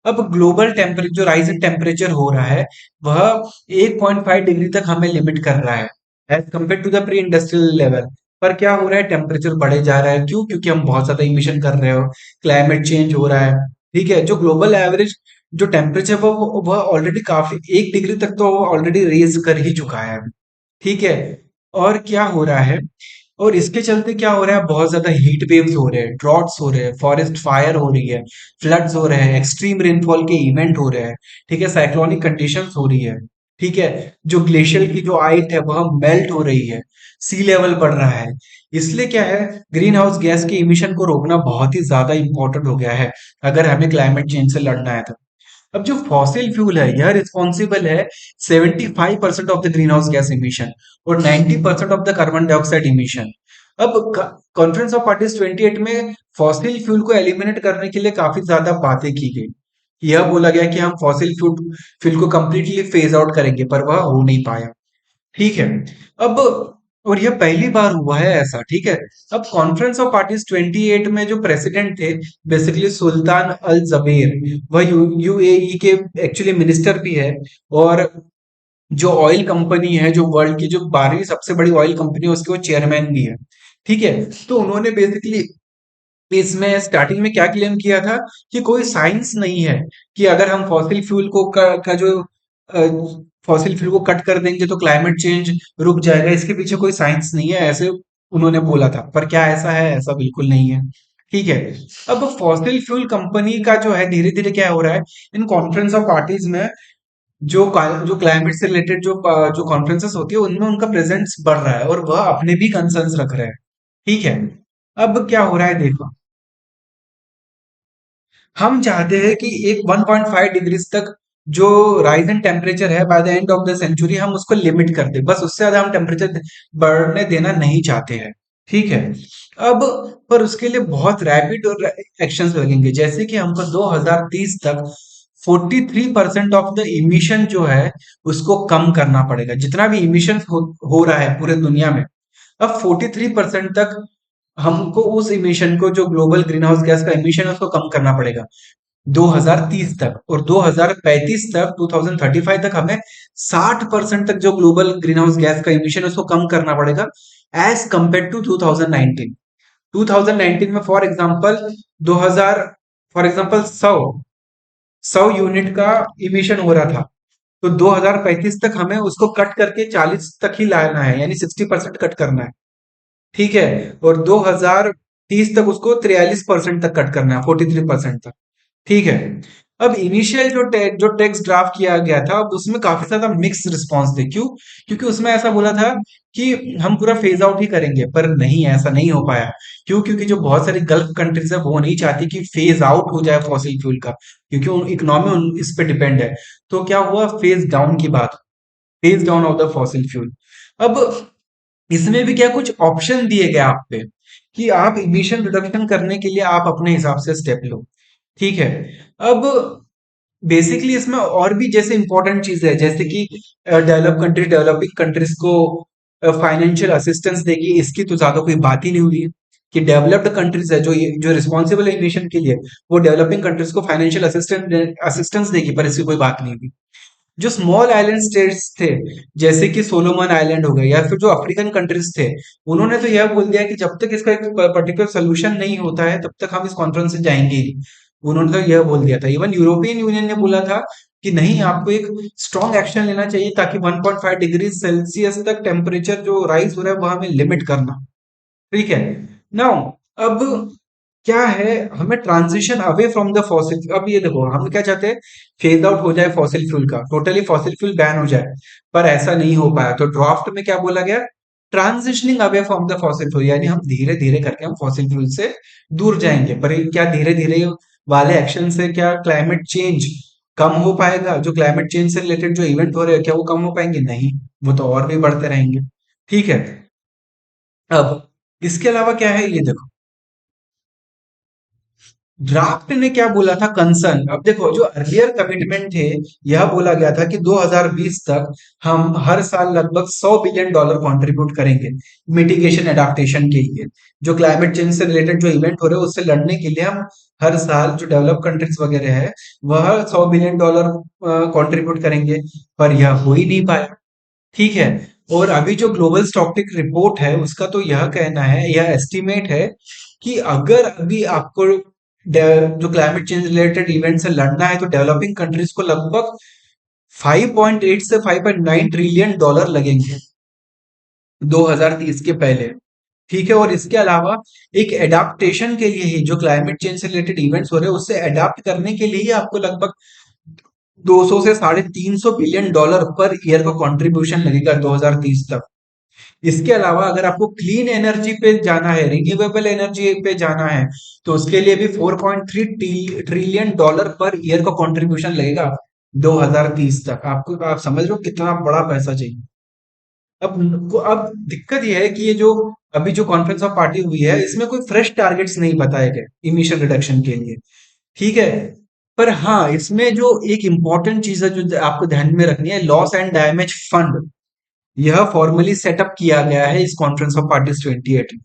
अब ग्लोबल टेम्परेचर जो राइज इन टेम्परेचर हो रहा है, वह 1.5 डिग्री तक हमें लिमिट कर रहा है as compare to the pre industrial level. पर क्या हो रहा है, टेम्परेचर बढ़े जा रहा है। क्यों? क्योंकि हम बहुत ज्यादा इमिशन कर रहे हो, क्लाइमेट चेंज हो रहा है। ठीक है, जो ग्लोबल एवरेज जो टेम्परेचर वह ऑलरेडी काफी 1 डिग्री तक तो ऑलरेडी रेज कर ही चुका है। ठीक है, और क्या हो रहा है, और इसके चलते क्या हो रहा है, बहुत ज्यादा हीट वेव्स हो रहे हैं, ड्रॉट्स हो रहे हैं, फॉरेस्ट फायर हो रही है, फ्लड्स हो रहे हैं, एक्सट्रीम रेनफॉल के इवेंट हो रहे हैं। ठीक है, साइक्लोनिक कंडीशंस हो रही है। ठीक है, जो ग्लेशियर की जो आइट है वह मेल्ट हो रही है, सी लेवल बढ़ रहा है। इसलिए क्या है, ग्रीन हाउस गैस के इमिशन को रोकना बहुत ही ज्यादा इंपॉर्टेंट हो गया है अगर हमें क्लाइमेट चेंज से लड़ना है तो। अब जो फॉसिल फ्यूल है यह रिस्पॉन्सिबल है 75% of the green house gas emission और 90% of the carbon dioxide emission. अब कॉन्फ्रेंस ऑफ पार्टीज 28 में फॉसिल फ्यूल को एलिमिनेट करने के लिए काफी ज्यादा बातें की गई। यह बोला गया कि हम फॉसिल फ्यूल फ्यूल को कंप्लीटली फेज आउट करेंगे, पर वह हो नहीं पाया। ठीक है, अब और यह पहली बार हुआ है ऐसा। ठीक है, अब कॉन्फ्रेंस ऑफ पार्टीज 28 में जो प्रेसिडेंट थे, बेसिकली सुल्तान अल जबेर, वह यूएई के एक्चुअली मिनिस्टर भी है, और जो ऑयल कंपनी है, जो वर्ल्ड की जो 12वीं सबसे बड़ी ऑयल कंपनी है, उसके वो चेयरमैन भी है। ठीक है, तो उन्होंने बेसिकली इसमें स्टार्टिंग में क्या क्लेम किया था कि कोई साइंस नहीं है कि अगर हम फॉसिल फ्यूल को का जो फॉसिल फ्यूल को कट कर देंगे तो क्लाइमेट चेंज रुक जाएगा, इसके पीछे कोई साइंस नहीं है, ऐसे उन्होंने बोला था। पर क्या ऐसा है? ऐसा बिल्कुल नहीं है। ठीक है, अब फॉसिल फ्यूल कंपनी का जो है धीरे धीरे क्या हो रहा है, इन कॉन्फ्रेंस ऑफ पार्टीज में जो क्लाइमेट से रिलेटेड जो कॉन्फ्रेंसेस होती है उनमें उनका प्रेजेंस बढ़ रहा है और वह अपने भी कंसर्न्स रख रहे हैं। ठीक है, अब क्या हो रहा है देखो, हम चाहते हैं कि एक 1.5 डिग्री तक जो राइज इन टेम्परेचर है by the end of the century हम उसको लिमिट कर दे, बस उससे ज्यादा हम टेम्परेचर बढ़ने देना नहीं चाहते हैं। ठीक है, अब पर उसके लिए बहुत रैपिड और एक्शंस लगेंगे, जैसे कि हमको 2030 तक 43% ऑफ द इमिशन जो है उसको कम करना पड़ेगा। जितना भी इमिशन हो रहा है पूरे दुनिया में, अब 43% तक हमको उस इमिशन को, जो ग्लोबल ग्रीन हाउस गैस का इमिशन है, उसको कम करना पड़ेगा 2030 तक। और 2035 तक, 2035 तक हमें 60% तक जो ग्लोबल ग्रीन हाउस गैस का इमिशन है उसको कम करना पड़ेगा एज कंपेयर टू 2019। 2019 में फॉर एग्जांपल 100 यूनिट का इमिशन हो रहा था, तो 2035 तक हमें उसको कट करके 40 तक ही लाना है, यानी 60% कट करना है। ठीक है, और 2030 तक उसको 43% तक कट करना है, 43% तक। ठीक है, अब इनिशियल जो टेक्स्ट ड्राफ्ट किया गया था, अब उसमें काफी ज्यादा मिक्स रिस्पांस थे। क्यों? क्योंकि उसमें ऐसा बोला था कि हम पूरा फेज आउट ही करेंगे, पर नहीं, ऐसा नहीं हो पाया। क्यों? क्योंकि जो बहुत सारी गल्फ कंट्रीज है वो नहीं चाहती कि फेज आउट हो जाए फॉसिल फ्यूल का, क्योंकि इकोनॉमी इस पे डिपेंड है। तो क्या हुआ, फेज डाउन की बात, phase down of the fossil fuel. अब इसमें भी क्या, कुछ ऑप्शन दिए गए आप पे कि आप इमिशन रिडक्शन करने के लिए आप अपने हिसाब से स्टेप लो। ठीक है, अब बेसिकली इसमें और भी जैसे इंपॉर्टेंट चीज है, जैसे कि डेवलपिंग कंट्रीज को फाइनेंशियल असिस्टेंस देगी, इसकी तो ज्यादा कोई बात ही नहीं हुई है। कि डेवलप्ड कंट्रीज है जो रिस्पॉन्सिबल है इमिशन के लिए, वो डेवलपिंग कंट्रीज को फाइनेंशियल असिस्टेंस देगी, पर इसकी कोई बात नहीं हुई। जो स्मॉल आइलैंड स्टेट्स थे, जैसे कि सोलोमन आइलैंड हो गए, या फिर जो अफ्रीकन कंट्रीज थे, उन्होंने तो यह बोल दिया कि जब तक इसका एक पर्टिकुलर सोल्यूशन नहीं होता है तब तक हम इस कॉन्फ्रेंस से जाएंगे ही। उन्होंने तो यह बोल दिया था। इवन यूरोपियन यूनियन ने बोला था कि नहीं, आपको एक स्ट्रॉन्ग एक्शन लेना चाहिए ताकि 1.5 डिग्री सेल्सियस तक टेम्परेचर जो राइज हो रहा है वह हमें लिमिट करना। ठीक है। नाउ अब क्या है, हमें transition away from the fossil, अब ये देखो हम क्या चाहते हैं, फेज आउट हो जाए फॉसिल फ्यूल का, टोटली फॉसिल फ्यूल बैन हो जाए, पर ऐसा नहीं हो पाया। तो ड्राफ्ट में क्या बोला गया, transitioning away from the fossil fuel, यानी हम धीरे धीरे करके हम फॉसिल फ्यूल से दूर जाएंगे। पर ये क्या धीरे धीरे वाले एक्शन से क्या क्लाइमेट चेंज कम हो पाएगा? जो क्लाइमेट चेंज से रिलेटेड जो इवेंट हो रहे हैं क्या वो कम हो पाएंगे? नहीं, वो तो और भी बढ़ते रहेंगे। ठीक है। अब इसके अलावा क्या है, ये देखो ड्राफ्ट ने क्या बोला था, कंसर्न। अब देखो जो अर्लियर कमिटमेंट थे, यह बोला गया था कि 2020 तक हम हर साल लगभग $100 बिलियन कंट्रीब्यूट करेंगे मिटिगेशन एडाप्टेशन के लिए। जो क्लाइमेट चेंज से रिलेटेड जो इवेंट हो रहे हैं उससे लड़ने के लिए हम हर साल जो डेवलप कंट्रीज वगैरह है वह $100 बिलियन कंट्रीब्यूट करेंगे, पर यह हो ही नहीं पाया। ठीक है। और अभी जो ग्लोबल स्टॉकटिक रिपोर्ट है उसका तो यह कहना है, यह एस्टिमेट है कि अगर अभी आपको जो क्लाइमेट चेंज रिलेटेड इवेंट से लड़ना है तो डेवलपिंग कंट्रीज को लगभग 5.8 से 5.9 ट्रिलियन डॉलर लगेंगे 2030 के पहले। ठीक है। और इसके अलावा एक एडाप्टेशन के लिए ही, जो क्लाइमेट चेंज से रिलेटेड इवेंट्स हो रहे हैं उससे अडाप्ट करने के लिए ही आपको लगभग 200 से $350 बिलियन पर ईयर का कंट्रीब्यूशन लगेगा 2030 तक। इसके अलावा अगर आपको क्लीन एनर्जी पे जाना है, रिन्यूएबल एनर्जी पे जाना है, तो उसके लिए भी 4.3 ट्रिलियन डॉलर पर ईयर का कंट्रीब्यूशन लगेगा 2030 तक। आपको, आप समझ रहे हो कितना बड़ा पैसा चाहिए। अब दिक्कत यह है कि ये जो अभी जो कॉन्फ्रेंस ऑफ पार्टी हुई है इसमें कोई फ्रेश टारगेट्स नहीं बताए गए इमिशन रिडक्शन के लिए। ठीक है। पर हाँ, इसमें जो एक इंपॉर्टेंट चीज है जो आपको ध्यान में रखनी है, लॉस एंड डैमेज फंड, यह फॉर्मली सेटअप किया गया है इस कॉन्फ्रेंस ऑफ पार्टीज 28 में।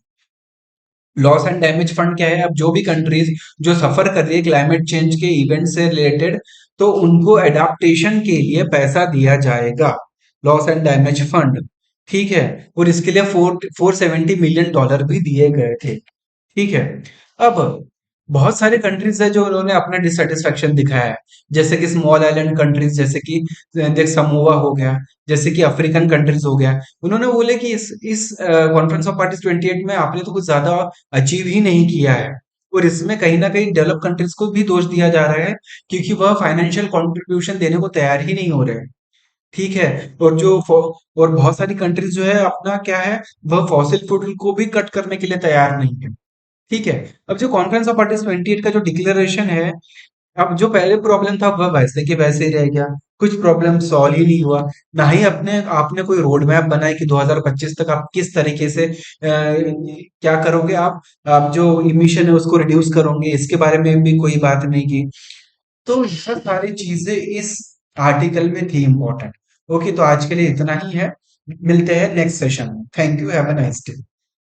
लॉस एंड डैमेज फंड क्या है, अब जो भी कंट्रीज जो सफर कर रही है क्लाइमेट चेंज के इवेंट से रिलेटेड, तो उनको एडाप्टेशन के लिए पैसा दिया जाएगा, लॉस एंड डैमेज फंड। ठीक है। और इसके लिए 470 मिलियन डॉलर भी दिए गए थे। ठीक है। अब बहुत सारे कंट्रीज है जो उन्होंने अपना डिससेटिस्फेक्शन दिखाया है, जैसे कि स्मॉल आइलैंड कंट्रीज, जैसे कि देख समोआ हो गया, जैसे कि अफ्रीकन कंट्रीज हो गया। उन्होंने बोले कि इस कॉन्फ्रेंस ऑफ पार्टीज 28 में आपने तो कुछ ज्यादा अचीव ही नहीं किया है। और इसमें कहीं ना कहीं डेवलप कंट्रीज को भी दोष दिया जा रहा है, क्योंकि वह फाइनेंशियल कंट्रीब्यूशन देने को तैयार ही नहीं हो रहे हैं। ठीक है। और और बहुत सारी कंट्रीज जो है अपना क्या है, वह फॉसिल फ्यूल को भी कट करने के लिए तैयार नहीं है। ठीक है। अब जो कॉन्फ्रेंस ऑफ पार्टीज 28 का जो डिक्लेरेशन है, अब जो पहले प्रॉब्लम था वह वैसे के वैसे ही रह गया, कुछ प्रॉब्लम सॉल्व ही नहीं हुआ। ना ही अपने आपने कोई रोड मैप बनाया कि 2025 तक आप किस तरीके से क्या करोगे, आप जो इमिशन है उसको रिड्यूस करोगे, इसके बारे में भी कोई बात नहीं की। तो यह सारी चीजें इस आर्टिकल में थी इंपॉर्टेंट। ओके, तो आज के लिए इतना ही है। मिलते हैं नेक्स्ट सेशन में। Thank you, have a nice day.